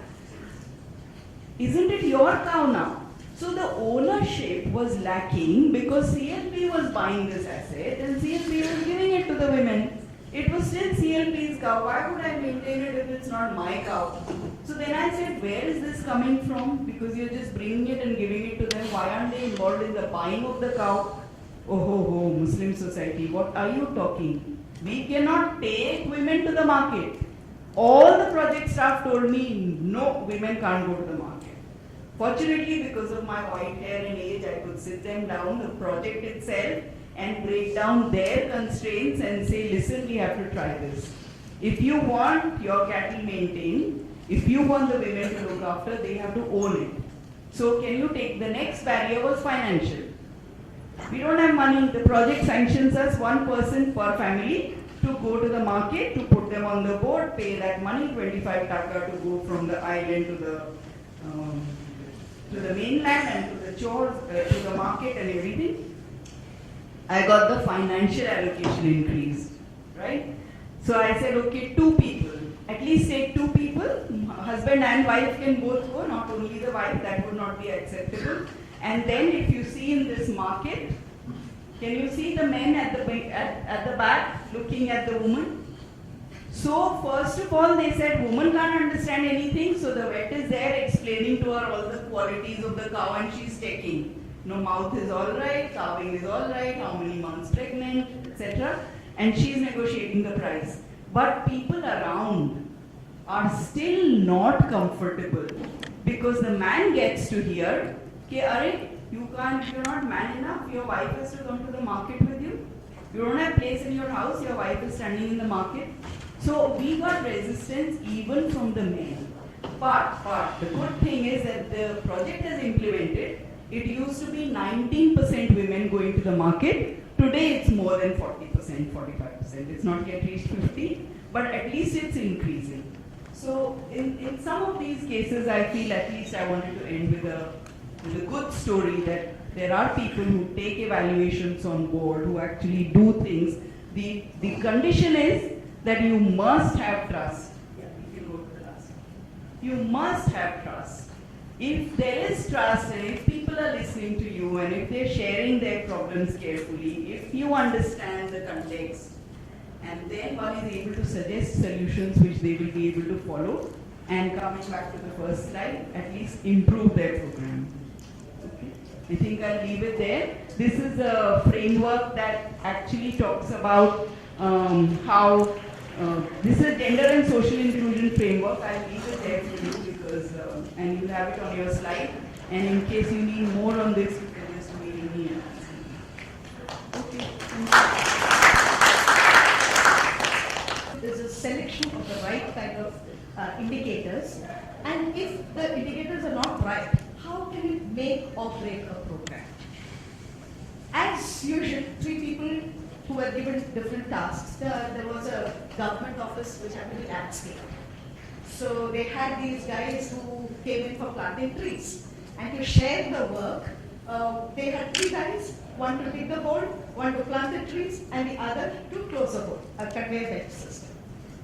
Isn't it your cow now? So the ownership was lacking because CLP was buying this asset and CLP was giving it to the women. It was still CLP's cow. Why would I maintain it if it's not my cow? So then I said, where is this coming from? Because you're just bringing it and giving it to them. Why aren't they involved in the buying of the cow? Oh, Muslim society, what are you talking? We cannot take women to the market. All the project staff told me, no, women can't go to the market. Fortunately, because of my white hair and age, I could sit them down, the project itself, and break down their constraints and say, listen, we have to try this. If you want your cattle maintained, if you want the women to look after, they have to own it. So can you take, the next barrier was financial. We don't have money, the project sanctions us one person per family to go to the market, to put them on the boat, pay that money, 25 taka to go from the island to the mainland and to the shores, to the market and everything. I got the financial allocation increased, right? So I said, okay, 2 people, at least take 2 people, husband and wife can both go, not only the wife, that would not be acceptable. And then if you see in this market, can you see the men at the back looking at the woman? So first of all, they said woman can't understand anything, so the vet is there explaining to her all the qualities of the cow and she's taking. No, mouth is all right, calving is all right, how many months pregnant, etc. And she's negotiating the price. But people around are still not comfortable because the man gets to hear, okay, Are, you're not man enough, your wife has to come to the market with you. You don't have place in your house, your wife is standing in the market. So we got resistance even from the men. But the good thing is that the project is implemented. It used to be 19% women going to the market. Today it's more than 40%, 45%. It's not yet reached 50, but at least it's increasing. So in some of these cases, I feel at least I wanted to end with a good story that there are people who take evaluations on board, who actually do things. The condition is that you must have trust. Yeah, we can go to the last one. You must have trust. If there is trust and if people are listening to you and if they're sharing their problems carefully, if you understand the context, and then one is able to suggest solutions which they will be able to follow, and coming back to the first slide, at least improve their program. Okay. I think I'll leave it there. This is a framework that actually talks about how this is a gender and social inclusion framework. I'll leave it there for you because, and you'll have it on your slide. And in case you need more on this, you can just mail me and ask me. Okay. There's a selection of the right kind of indicators, and if the indicators are not right, how can you make or break a program? As usual, 3 people who were given different tasks. There was a government office which happened in landscape. So they had these guys who came in for planting trees. And to share the work, they had 3 guys, one to dig the hole, one to plant the trees, and the other to close the hole, a conveyor belt system.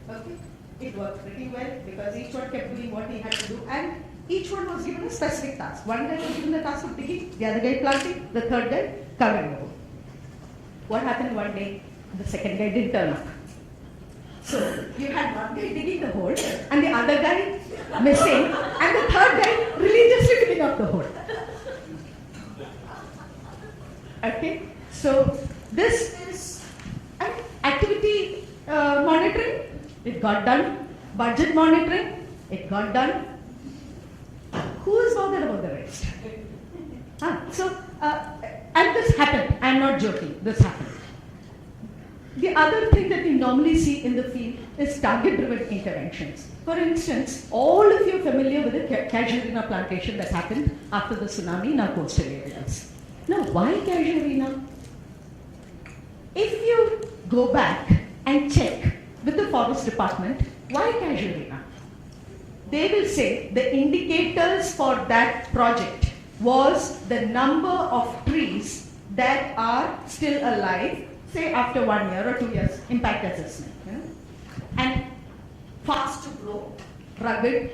Okay? It worked pretty well because each one kept doing what he had to do, and each one was given a specific task. One guy was given the task of digging, the other guy planting, the third guy covering the hole. What happened one day? The second guy didn't turn up. So you had one guy digging the hole and the other guy missing and the third guy religiously filling up the hole. Okay, so this is activity monitoring, it got done. Budget monitoring, it got done. Who is bothered about the rest? And this happened, I'm not joking, this happened. The other thing that we normally see in the field is target-driven interventions. For instance, all of you are familiar with the casuarina plantation that happened after the tsunami in our coastal areas. Now, why casuarina? If you go back and check with the forest department, why casuarina? They will say the indicators for that project was the number of trees that are still alive, say after 1 year or 2 years, impact assessment. And fast to grow, rugged.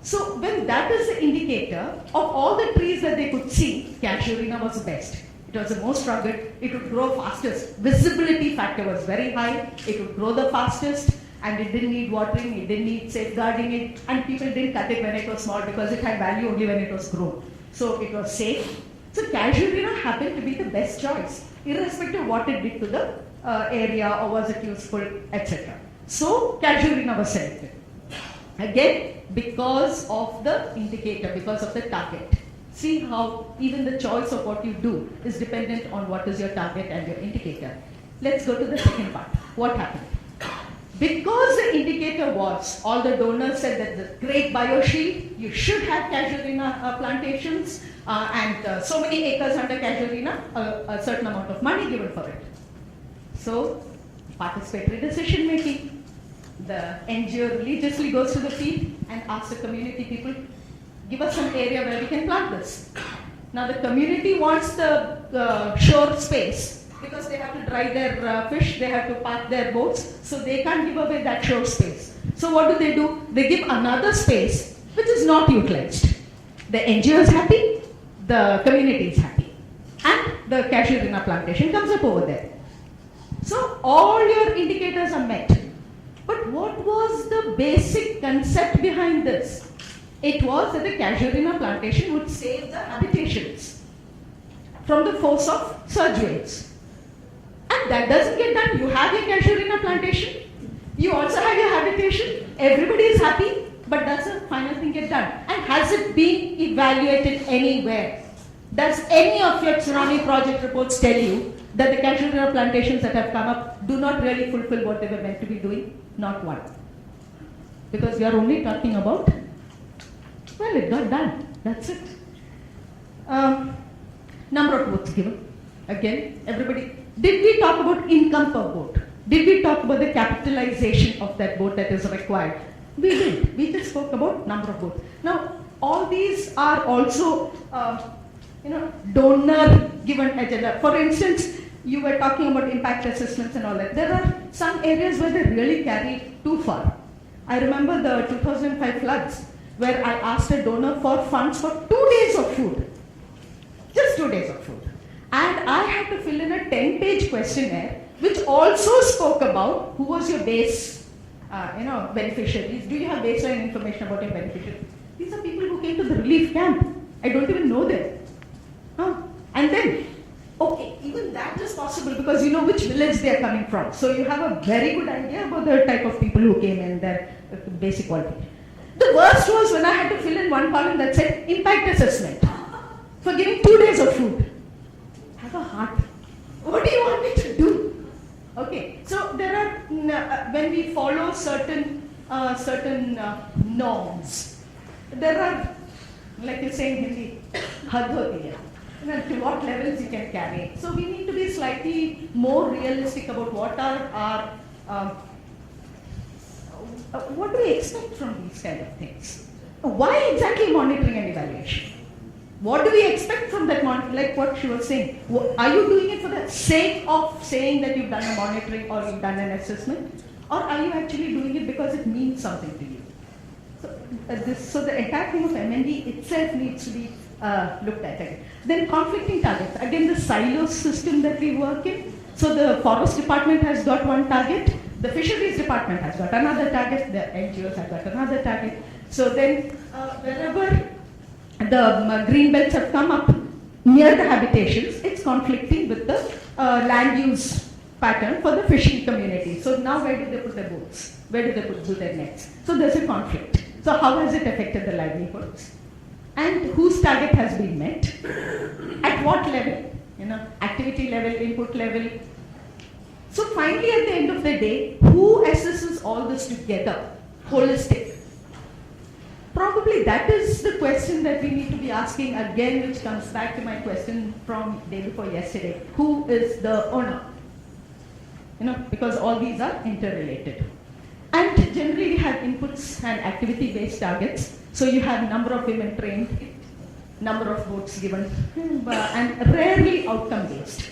So when that is the indicator of all the trees that they could see, casuarina was the best. It was the most rugged, it would grow fastest. Visibility factor was very high, it would grow the fastest, and it didn't need watering, it didn't need safeguarding it, and people didn't cut it when it was small because it had value only when it was grown. So it was safe. So casuarina happened to be the best choice, irrespective of what it did to the area or was it useful, etc. So casuarina was selected. Again, because of the indicator, because of the target. See how even the choice of what you do is dependent on what is your target and your indicator. Let's go to the second part. What happened? Because the indicator was, all the donors said that the great bioshield, you should have casuarina plantations, and so many acres under casuarina, a certain amount of money given for it. So, participatory decision making. The NGO religiously goes to the field and asks the community people, give us some area where we can plant this. Now the community wants the shore space because they have to dry their fish, they have to park their boats, so they can't give away that shore space. So what do? They give another space which is not utilized. The NGO is happy, the community is happy, and the casuarina plantation comes up over there. So all your indicators are met. But what was the basic concept behind this? It was that the casuarina plantation would save the habitations from the force of surge waves. And that doesn't get done. You have your casuarina plantation, you also have your habitation, everybody is happy, but does the final thing get done? And has it been evaluated anywhere? Does any of your tsunami project reports tell you that the casuarina plantations that have come up do not really fulfill what they were meant to be doing? Not one. Because we are only talking about, well, it got done. That's it. Number of votes given. Again, everybody. Did we talk about income per vote? Did we talk about the capitalization of that vote that is required? We did. We just spoke about number of votes. Now, all these are also, donor given agenda. For instance, you were talking about impact assessments and all that. There are some areas where they really carry too far. I remember the 2005 floods where I asked a donor for funds for 2 days of food. Just 2 days of food. And I had to fill in a 10-page questionnaire which also spoke about who was your base beneficiaries. Do you have baseline information about your beneficiaries? These are people who came to the relief camp. I don't even know them. And then, okay, even that is possible because you know which village they are coming from. So you have a very good idea about the type of people who came in, their basic quality. The worst was when I had to fill in one column that said impact assessment for giving 2 days of food. Have a heart. What do you want me to do? Okay, so there are, when we follow certain norms, there are, like you say in Hindi, had hoti hai. To what levels you can carry. So we need to be slightly more realistic about what are our, what do we expect from these kind of things? Why exactly monitoring and evaluation? What do we expect from that monitoring? Like what she was saying, are you doing it for the sake of saying that you've done a monitoring or you've done an assessment? Or are you actually doing it because it means something to you? So the entire thing of MND itself needs to be looked at again. Then conflicting targets. Again, the silo system that we work in. So the forest department has got one target, The fisheries department has got another target, the NGOs have got another target. So then wherever the green belts have come up near the habitations, it's conflicting with the land use pattern for the fishing community. So now where do they put their boats? Where do they do their nets? So there's a conflict. So how has it affected the livelihoods? And whose target has been met? At what level? Activity level, input level. So finally at the end of the day, who assesses all this together? Holistic. Probably that is the question that we need to be asking again, which comes back to my question from day before yesterday. Who is the owner? Because all these are interrelated. And generally we have inputs and activity-based targets. So you have number of women trained, number of votes given, and rarely outcome-based.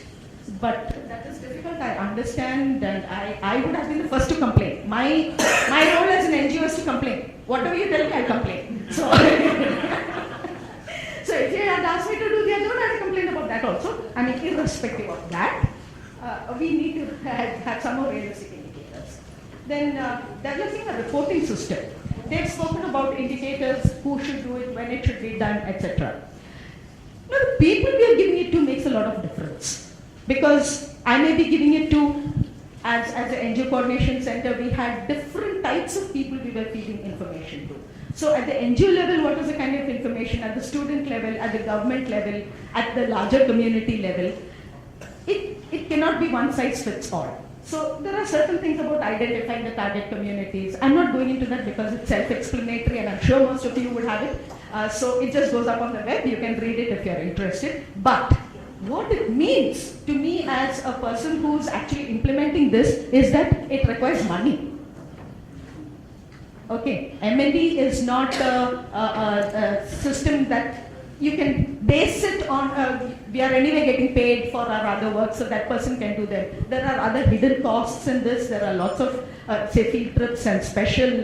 But that is difficult, I understand, and I would have been the first to complain. My role as an NGO is to complain. Whatever you tell me, I'll complain. So, so if you had asked me to do the other one, I'd complain about that also. I mean, irrespective of that, we need to have some more realistic indicators. Then developing a reporting system. They've spoken about indicators, who should do it, when it should be done, etc. Now, the people we are giving it to makes a lot of difference. Because I may be giving it to, as an NGO coordination center, we had different types of people we were feeding information to. So at the NGO level, what is the kind of information? At the student level, at the government level, at the larger community level, it cannot be one size fits all. So there are certain things about identifying the target communities. I'm not going into that because it's self-explanatory and I'm sure most of you would have it. So it just goes up on the web. You can read it if you're interested. But what it means to me as a person who's actually implementing this is that it requires money. Okay, M&E is not a system that you can base it on, we are anyway getting paid for our other work, so that person can do them. There are other hidden costs in this. There are lots of, say, field trips and special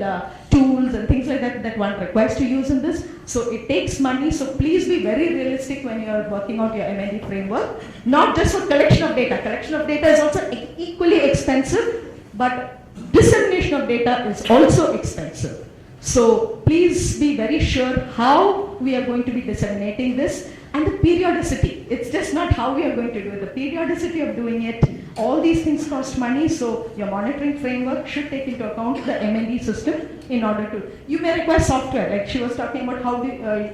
tools and things like that that one requires to use in this. So it takes money, so please be very realistic when you are working out your M&E framework. Not just for collection of data. Collection of data is also equally expensive, but dissemination of data is also expensive. So please be very sure how we are going to be disseminating this and the periodicity. It's just not how we are going to do it. The periodicity of doing it, all these things cost money, so your monitoring framework should take into account the M&E system in order to, you may require software, like she was talking about how the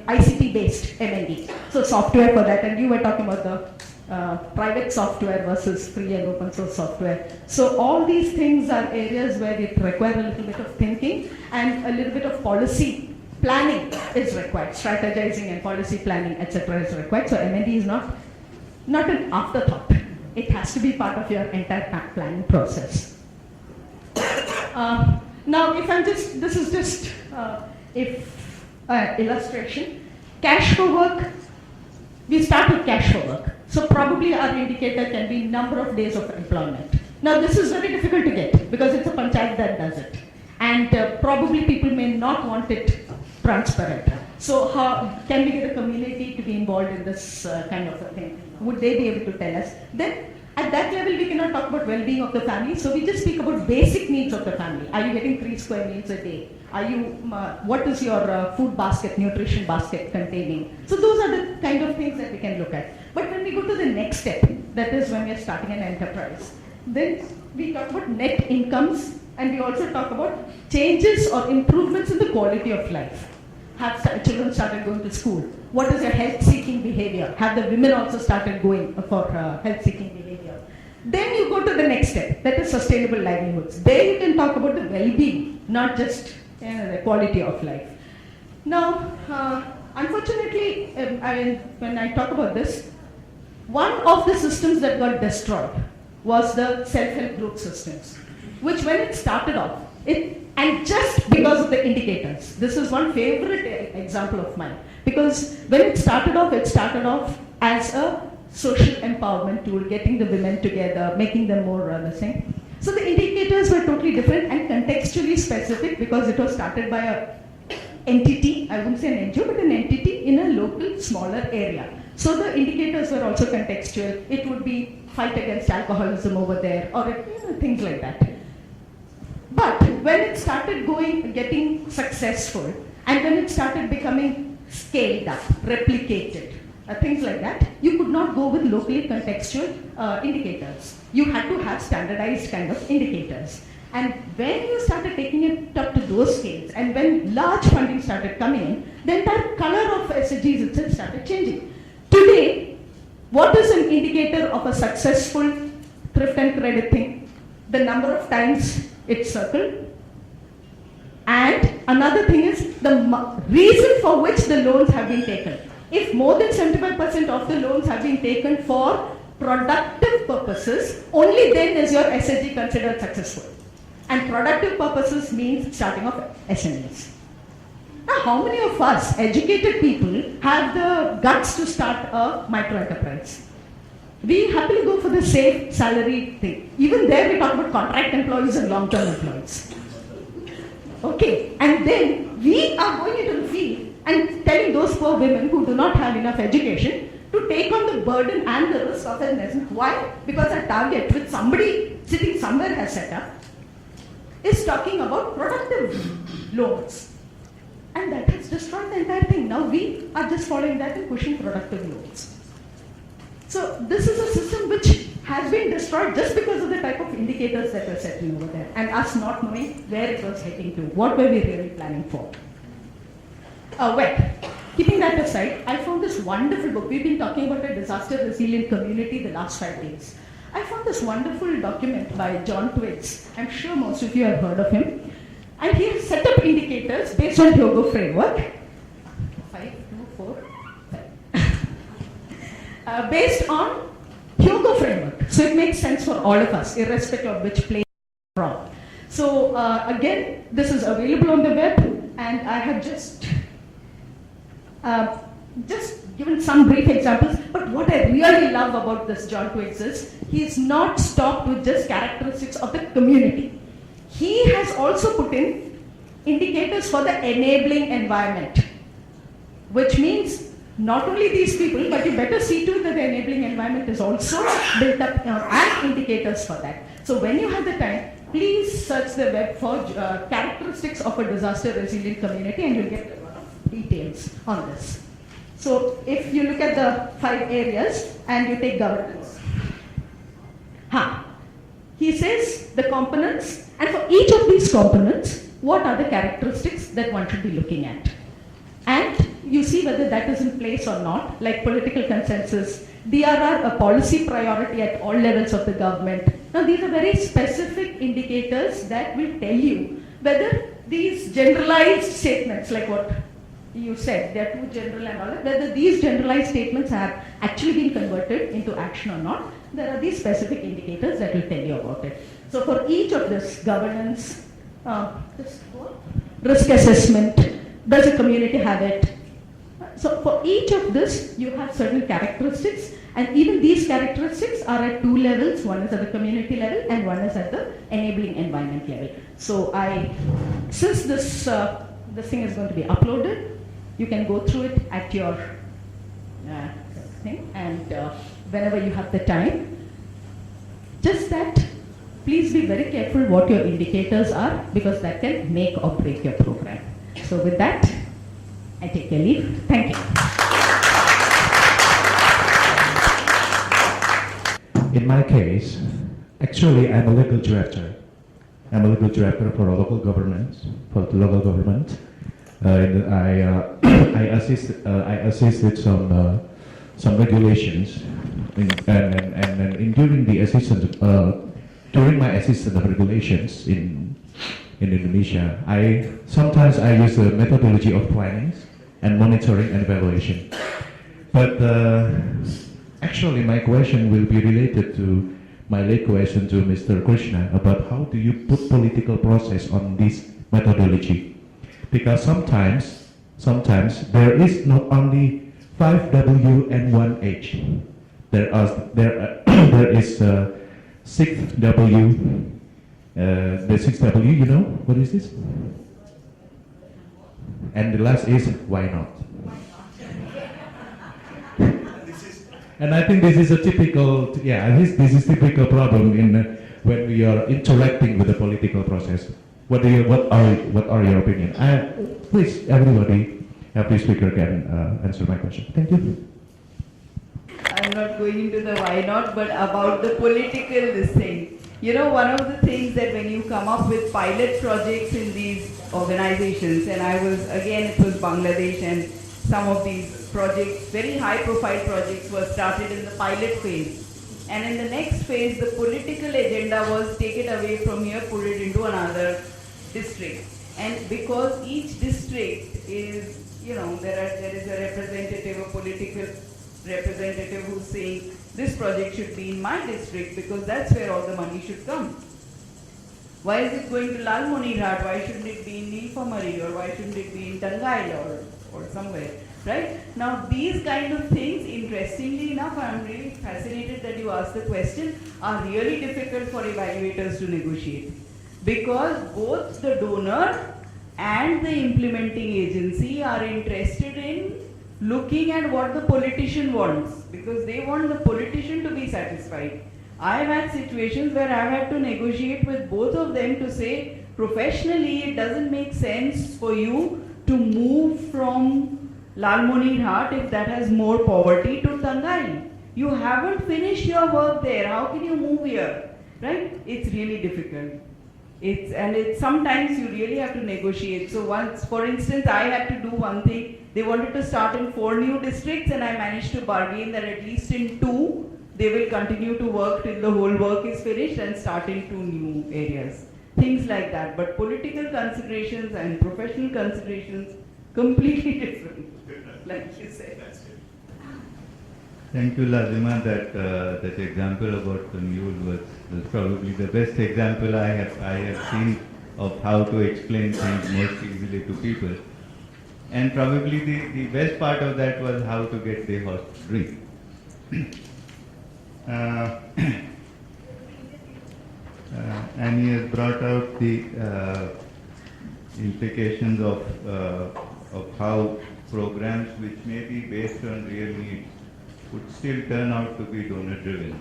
ICT based M&E. So software for that, and you were talking about the private software versus free and open source software. So all these things are areas where it require a little bit of thinking and a little bit of policy planning is required. Strategizing and policy planning, etc. is required. So M&E is not an afterthought. It has to be part of your entire planning process. Now, if I'm just, this is just illustration. Cash for work, we start with cash for work. So probably our indicator can be number of days of employment. Now this is very difficult to get because it's a panchayat that does it. And probably people may not want it transparent. So how can we get the community to be involved in this kind of a thing? Would they be able to tell us? Then at that level we cannot talk about well-being of the family, so we just speak about basic needs of the family. Are you getting 3 square meals a day? Are you, what is your food basket, nutrition basket containing? So those are the kind of things that we can look at. But when we go to the next step, that is when we are starting an enterprise, then we talk about net incomes and we also talk about changes or improvements in the quality of life. Have children started going to school? What is your health-seeking behavior? Have the women also started going for health-seeking behavior? Then you go to the next step, that is sustainable livelihoods. There you can talk about the well-being, not just the quality of life. Now, unfortunately, when I talk about this, one of the systems that got destroyed was the self-help group systems, which when it started off, and just because of the indicators, this is one favorite example of mine, because when it started off as a social empowerment tool, getting the women together, making them more the same. So the indicators were totally different and contextually specific because it was started by an entity, I wouldn't say an NGO, but an entity in a local, smaller area. So the indicators were also contextual. It would be fight against alcoholism over there, or things like that. But when it started getting successful, and when it started becoming scaled up, replicated, things like that, you could not go with locally contextual indicators. You had to have standardized kind of indicators. And when you started taking it up to those scales, and when large funding started coming in, the entire color of SDGs itself started changing. Today, what is an indicator of a successful thrift and credit thing? The number of times it's circled. And another thing is the reason for which the loans have been taken. If more than 75% of the loans have been taken for productive purposes, only then is your SSG considered successful. And productive purposes means starting of SMEs. Now, how many of us, educated people, have the guts to start a micro enterprise? We happily go for the safe salary thing. Even there we talk about contract employees and long-term employees. Okay, and then we are going into the field and telling those poor women who do not have enough education to take on the burden and the risk of investment. Why? Because a target which somebody sitting somewhere has set up is talking about productive loans. And that has destroyed the entire thing. Now we are just following that and pushing productive loans. So this is a system which has been destroyed just because of the type of indicators that were setting over there and us not knowing where it was heading to. What were we really planning for? Well, keeping that aside, I found this wonderful book. We've been talking about a disaster resilient community the last 5 days. I found this wonderful document by John Twiggs. I'm sure most of you have heard of him. And he has set up indicators based on Hyogo framework. 5, 2, 4, 5. Based on Hyogo framework. So it makes sense for all of us, irrespective of which place from. So again, this is available on the web, and I have just given some brief examples. But what I really love about this John Twiggs is he's not stopped with just characteristics of the community. He has also put in indicators for the enabling environment, which means not only these people, but you better see to it that the enabling environment is also built up and indicators for that. So when you have the time, please search the web for characteristics of a disaster resilient community and you'll get a lot of details on this. So if you look at the 5 areas and you take governance. He says the components, and for each of these components, what are the characteristics that one should be looking at? And you see whether that is in place or not, like political consensus, DRR, a policy priority at all levels of the government. Now these are very specific indicators that will tell you whether these generalized statements, like what you said, they are too general and all that, whether these generalized statements have actually been converted into action or not. There are these specific indicators that will tell you about it. So for each of this, governance, risk assessment, does a community have it? So for each of this, you have certain characteristics, and even these characteristics are at 2 levels. One is at the community level and one is at the enabling environment level. So since this thing is going to be uploaded, you can go through it at your thing, and whenever you have the time. Just that, please be very careful what your indicators are, because that can make or break your program. So with that, I take your leave. Thank you. In my case, actually I'm a legal director. I'm a legal director for a local government, I assisted some regulations, during my assistance of regulations in Indonesia, sometimes I use the methodology of planning and monitoring and evaluation. But actually my question will be related to my late question to Mr. Krishna about how do you put political process on this methodology? Because sometimes there is not only 5W and 1H. There is 6W. The 6W, you know what is this? And the last is why not? And I think this is a typical, this is typical problem when we are interacting with the political process. what are your opinion? Please, everybody, please speaker can answer my question. Thank you. I'm not going into the why not, but about the political this thing. You know, one of the things that when you come up with pilot projects in these organizations, and it was Bangladesh, and some of these projects, very high profile projects, were started in the pilot phase. And in the next phase, the political agenda was take it away from here, put it into another district. And because each district is, you know, there is a representative, a political representative who's saying this project should be in my district because that's where all the money should come. Why is it going to Lalmonirhat? Why shouldn't it be in Nilphamari, or why shouldn't it be in Tangail or somewhere? Right? Now these kind of things, interestingly enough, I'm really fascinated that you asked the question, are really difficult for evaluators to negotiate. Because both the donor and the implementing agency are interested in looking at what the politician wants, because they want the politician to be satisfied. I have had situations where I've had to negotiate with both of them to say, professionally, it doesn't make sense for you to move from Lalmonirhat if that has more poverty to Tangail. You haven't finished your work there. How can you move here? Right? It's really difficult. Sometimes you really have to negotiate. So once, for instance, I had to do one thing. They wanted to start in 4 new districts, and I managed to bargain that at least in 2, they will continue to work till the whole work is finished and start in 2 new areas. Things like that. But political considerations and professional considerations, completely different, like you said. Thank you, Lazima. That example about the mule was probably the best example I have seen of how to explain things most easily to people. And probably the best part of that was how to get the horse to drink. And he has brought out the implications of how programs which may be based on real needs would still turn out to be donor driven,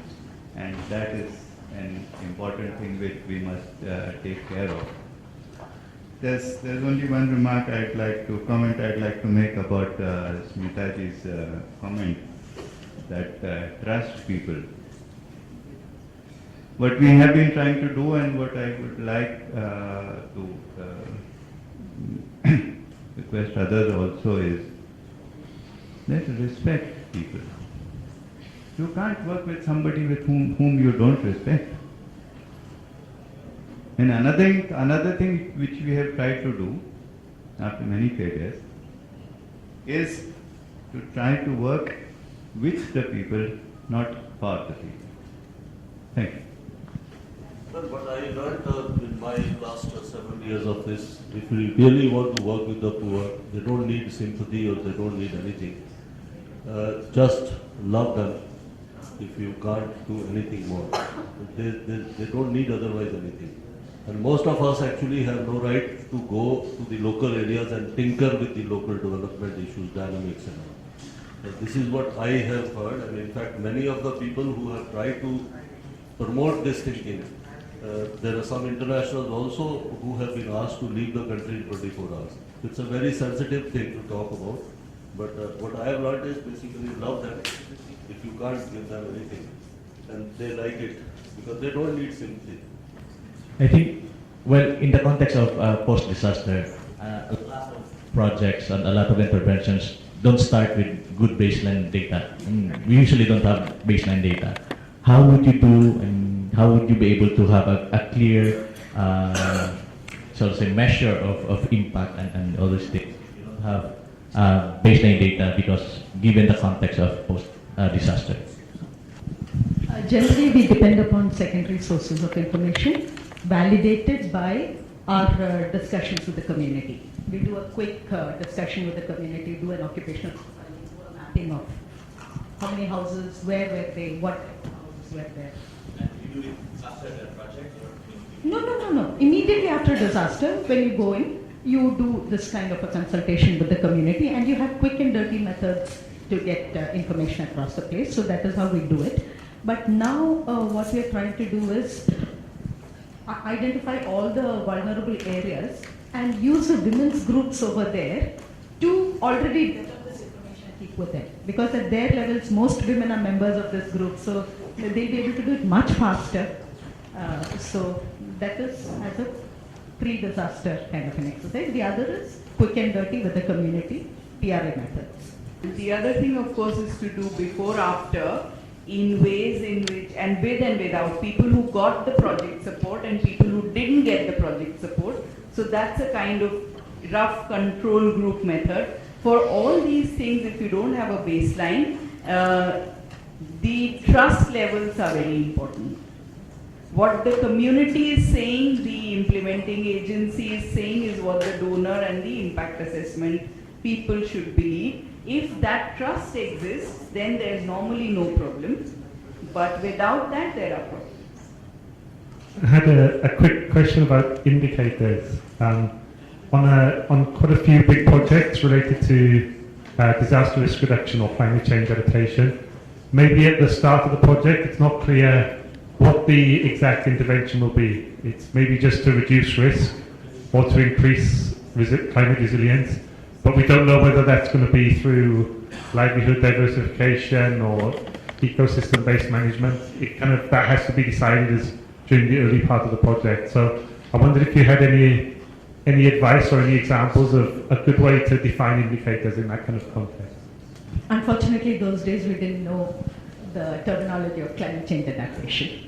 and that is an important thing which we must take care of. There's only one remark I'd like to make about Smitaji's comment that trust people. What we have been trying to do, and what I would like to request others also, is let's respect people. You can't work with somebody with whom you don't respect. And another thing which we have tried to do after many failures is to try to work with the people, not for the people. Thank you. But what I learned in my last 7 years of this, if we really want to work with the poor, they don't need sympathy or they don't need anything. Just love them. If you can't do anything more, they don't need otherwise anything. And most of us actually have no right to go to the local areas and tinker with the local development issues, dynamics and all. This is what I have heard, and in fact many of the people who have tried to promote this thinking, there are some internationals also who have been asked to leave the country in 24 hours. It's a very sensitive thing to talk about, but what I have learned is basically love them if you can't give them anything, and they like it because they don't need sympathy. I think, well, in the context of post-disaster, a lot of projects and a lot of interventions don't start with good baseline data. We usually don't have baseline data. How would you do, and how would you be able to have a clear, so to say, measure of impact and all these things? You don't have baseline data because given the context of post-disaster. Generally, we depend upon secondary sources of information validated by our discussions with the community. We do a quick discussion with the community, do an occupational profiling, do a mapping of how many houses, where were they, what houses were there. And you do it after the project? Or No. Immediately after disaster, when you go in, you do this kind of a consultation with the community, and you have quick and dirty methods to get information across the place. So that is how we do it. But now what we are trying to do is identify all the vulnerable areas and use the women's groups over there to already develop this information and keep with it. Because at their levels, most women are members of this group, so they'll be able to do it much faster. So that is as a pre-disaster kind of an exercise. The other is quick and dirty with the community, PRA methods. The other thing, of course, is to do before, after, in ways in which, and with and without, people who got the project support and people who didn't get the project support. So that's a kind of rough control group method. For all these things, if you don't have a baseline, the trust levels are very important. What the community is saying, the implementing agency is saying, is what the donor and the impact assessment people should believe. If that trust exists, then there's normally no problem. But without that, there are problems. I had a quick question about indicators. On quite a few big projects related to disaster risk reduction or climate change adaptation, maybe at the start of the project it's not clear what the exact intervention will be. It's maybe just to reduce risk or to increase climate resilience, but we don't know whether that's going to be through livelihood diversification or ecosystem-based management. That has to be decided during the early part of the project. So I wondered if you had any advice or any examples of a good way to define indicators in that kind of context. Unfortunately, those days we didn't know the terminology of climate change adaptation.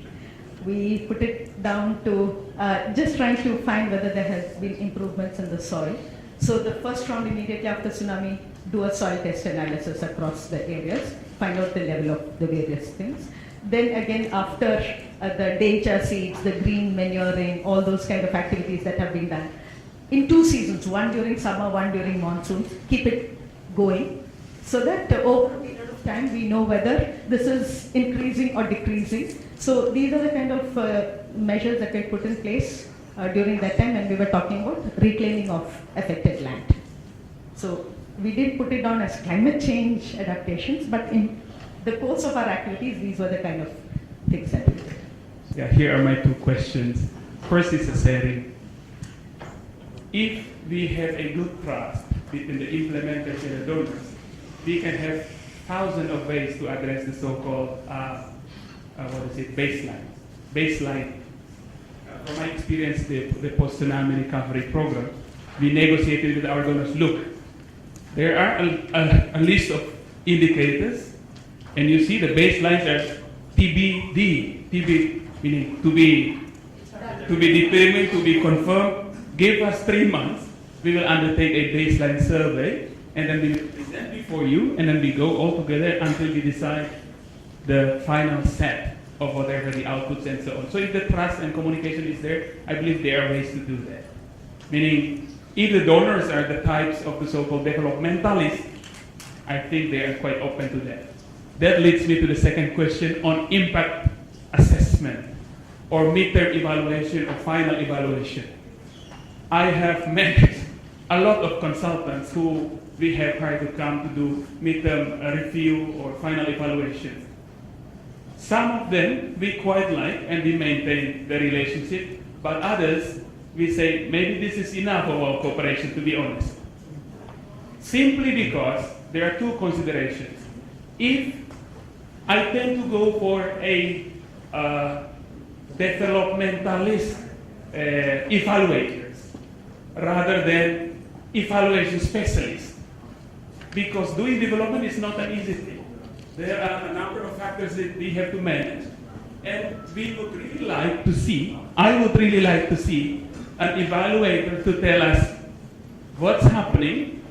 We put it down to just trying to find whether there has been improvements in the soil. So the first round immediately after tsunami, do a soil test analysis across the areas, find out the level of the various things. Then again, after the denture seeds, the green manuring, all those kind of activities that have been done, in 2 seasons, one during summer, one during monsoon, keep it going, so that over a period of time we know whether this is increasing or decreasing. So these are the kind of measures that we put in place during that time when we were talking about reclaiming of affected land. So we did put it down as climate change adaptations, but in the course of our activities, these were the kind of things that we did. Yeah, here are my 2 questions. First is a setting. If we have a good trust between the implementers and the donors, we can have thousands of ways to address the so-called baseline. From my experience, the post-tsunami recovery program, we negotiated with our donors. Look, there are a list of indicators, and you see the baselines are TBD, meaning to be determined, to be confirmed. Give us 3 months, we will undertake a baseline survey, and then we will present before you, and then we go all together until we decide the final set of whatever the outputs and so on. So if the trust and communication is there, I believe there are ways to do that. Meaning, if the donors are the types of the so-called developmentalists, I think they are quite open to that. That leads me to the second question on impact assessment or midterm evaluation or final evaluation. I have met a lot of consultants who we have hired to come to do midterm review or final evaluation. Some of them we quite like and we maintain the relationship, but others we say maybe this is enough of our cooperation, to be honest. Simply because there are 2 considerations. If I tend to go for a developmentalist evaluators rather than evaluation specialists, because doing development is not an easy thing. There are a number of factors that we have to manage, and we would really like to see, I would really like to see an evaluator to tell us what's happening,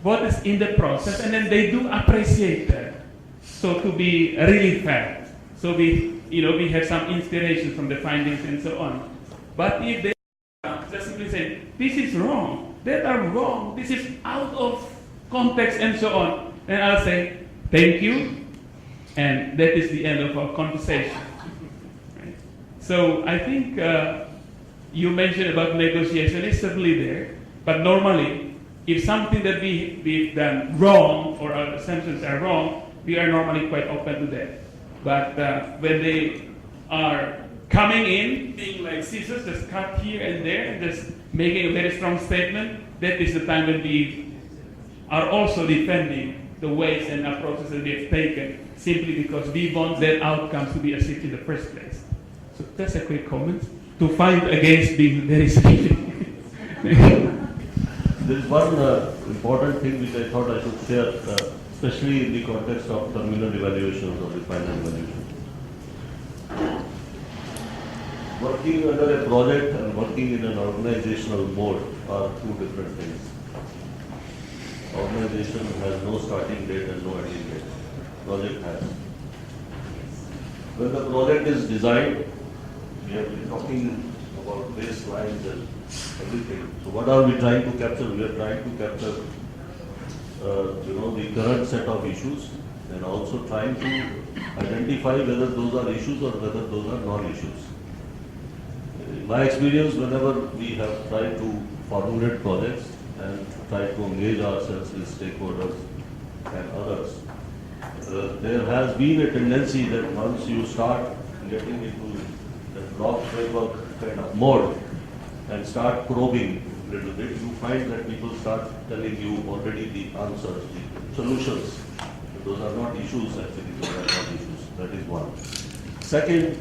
what is in the process, and then they do appreciate that. So to be really fair, so we have some inspiration from the findings and so on. But if they just simply say, this is wrong, that are wrong, this is out of context and so on, then I'll say, thank you, and that is the end of our conversation. Right? So I think you mentioned about negotiation is certainly there, but normally, if something that we've done wrong or our assumptions are wrong, we are normally quite open to that. But when they are coming in, being like scissors, just cut here and there, and just making a very strong statement, that is the time when we are also defending the ways and approaches that we have taken, simply because we want that outcomes to be achieved in the first place. So that's a quick comment to fight against being very specific. There is one important thing which I thought I should share, especially in the context of terminal evaluations or the final evaluation. Working under a project and working in an organizational mode are two different things. Organization has no starting date and no ending date. Project has. When the project is designed, we have been talking about baselines and everything. So what are we trying to capture? We are trying to capture, the current set of issues, and also trying to identify whether those are issues or whether those are non-issues. In my experience, whenever we have tried to formulate projects and try to engage ourselves with stakeholders and others, there has been a tendency that once you start getting into the block framework kind of mode and start probing a little bit, you find that people start telling you already the answers, the solutions. Those are not issues actually, those are not issues. That is one. Second,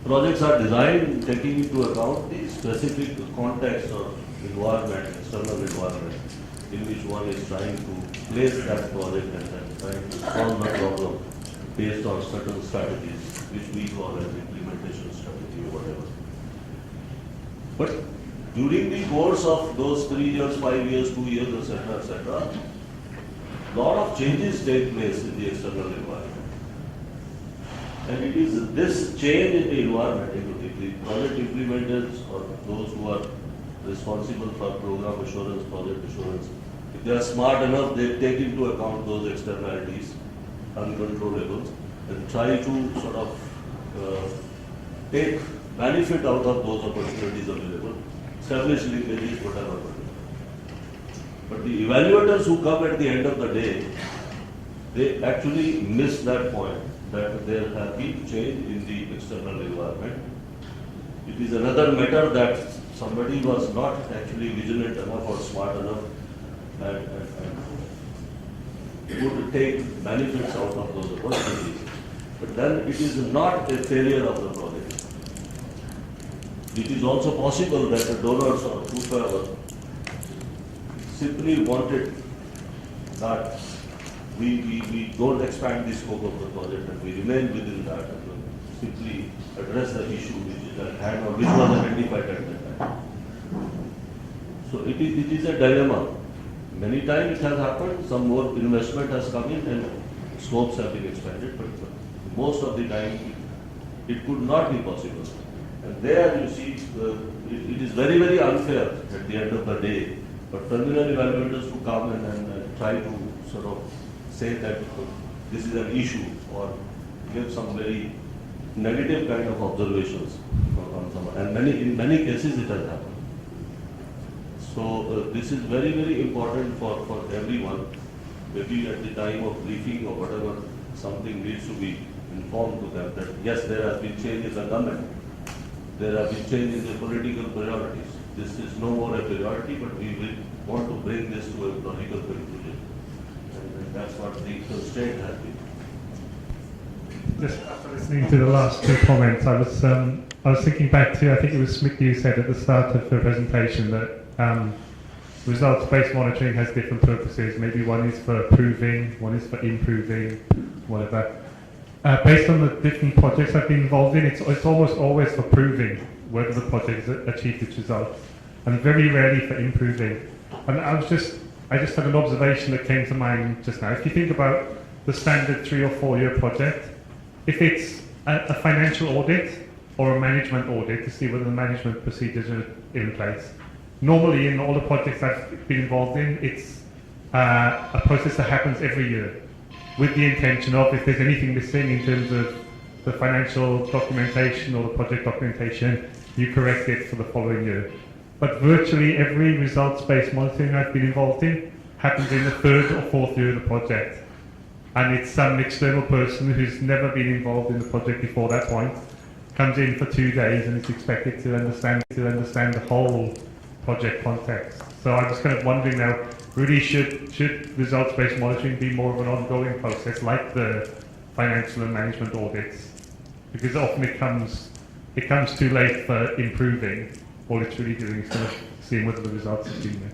projects are designed taking into account the specific context or environment, external environment, in which one is trying to place that project and then trying to solve the problem based on certain strategies, which we call as implementation strategy or whatever. But during the course of those 3 years, 5 years, 2 years, etc., lot of changes take place in the external environment. And it is this change in the environment, the project implementers or those who are responsible for program assurance, project assurance, if they are smart enough, they take into account those externalities, uncontrollable, and try to sort of take benefit out of those opportunities available, establish linkages, whatever. But the evaluators who come at the end of the day, they actually miss that point, that there has been change in the external environment. It is another matter that somebody was not actually vigilant enough or smart enough and would take benefits out of those opportunities. But then it is not a failure of the project. It is also possible that the donors or whoever simply wanted that we don't expand the scope of the project and we remain within that and simply address the issue which is at hand or which was identified at that time. So it is a dilemma. Many times it has happened, some more investment has come in and scopes have been expanded, but most of the time it could not be possible. And there you see, it is very, very unfair at the end of the day. But terminal evaluators who come and try to sort of say that this is an issue or give some very negative kind of observations on someone. And in many cases it has happened. So this is very, very important for everyone. Maybe at the time of briefing or whatever, something needs to be informed to them that yes, there has been change in the government. There have been change in the political priorities. This is no more a priority, but we will want to bring this to a logical conclusion. And that's what the constraint has been. Just after listening to the last two comments, I was thinking back to, I think it was Smith you said at the start of the presentation that results-based monitoring has different purposes. Maybe one is for approving, one is for improving, whatever. Based on the different projects I've been involved in, it's almost always for proving whether the project has achieved its results, and very rarely for improving. And I just had an observation that came to mind just now. If you think about the standard 3 or 4 year project, if it's a financial audit or a management audit to see whether the management procedures are in place, normally in all the projects I've been involved in, it's a process that happens every year, with the intention of, if there's anything missing in terms of the financial documentation or the project documentation, you correct it for the following year. But virtually every results-based monitoring I've been involved in happens in the 3rd or 4th year of the project. And it's some external person who's never been involved in the project before that point, comes in for 2 days and is expected to understand the whole project context. So I'm just kind of wondering now, really should results-based monitoring be more of an ongoing process like the financial and management audits? Because often it comes too late for improving. All it's really doing is kind of seeing whether the results have been met.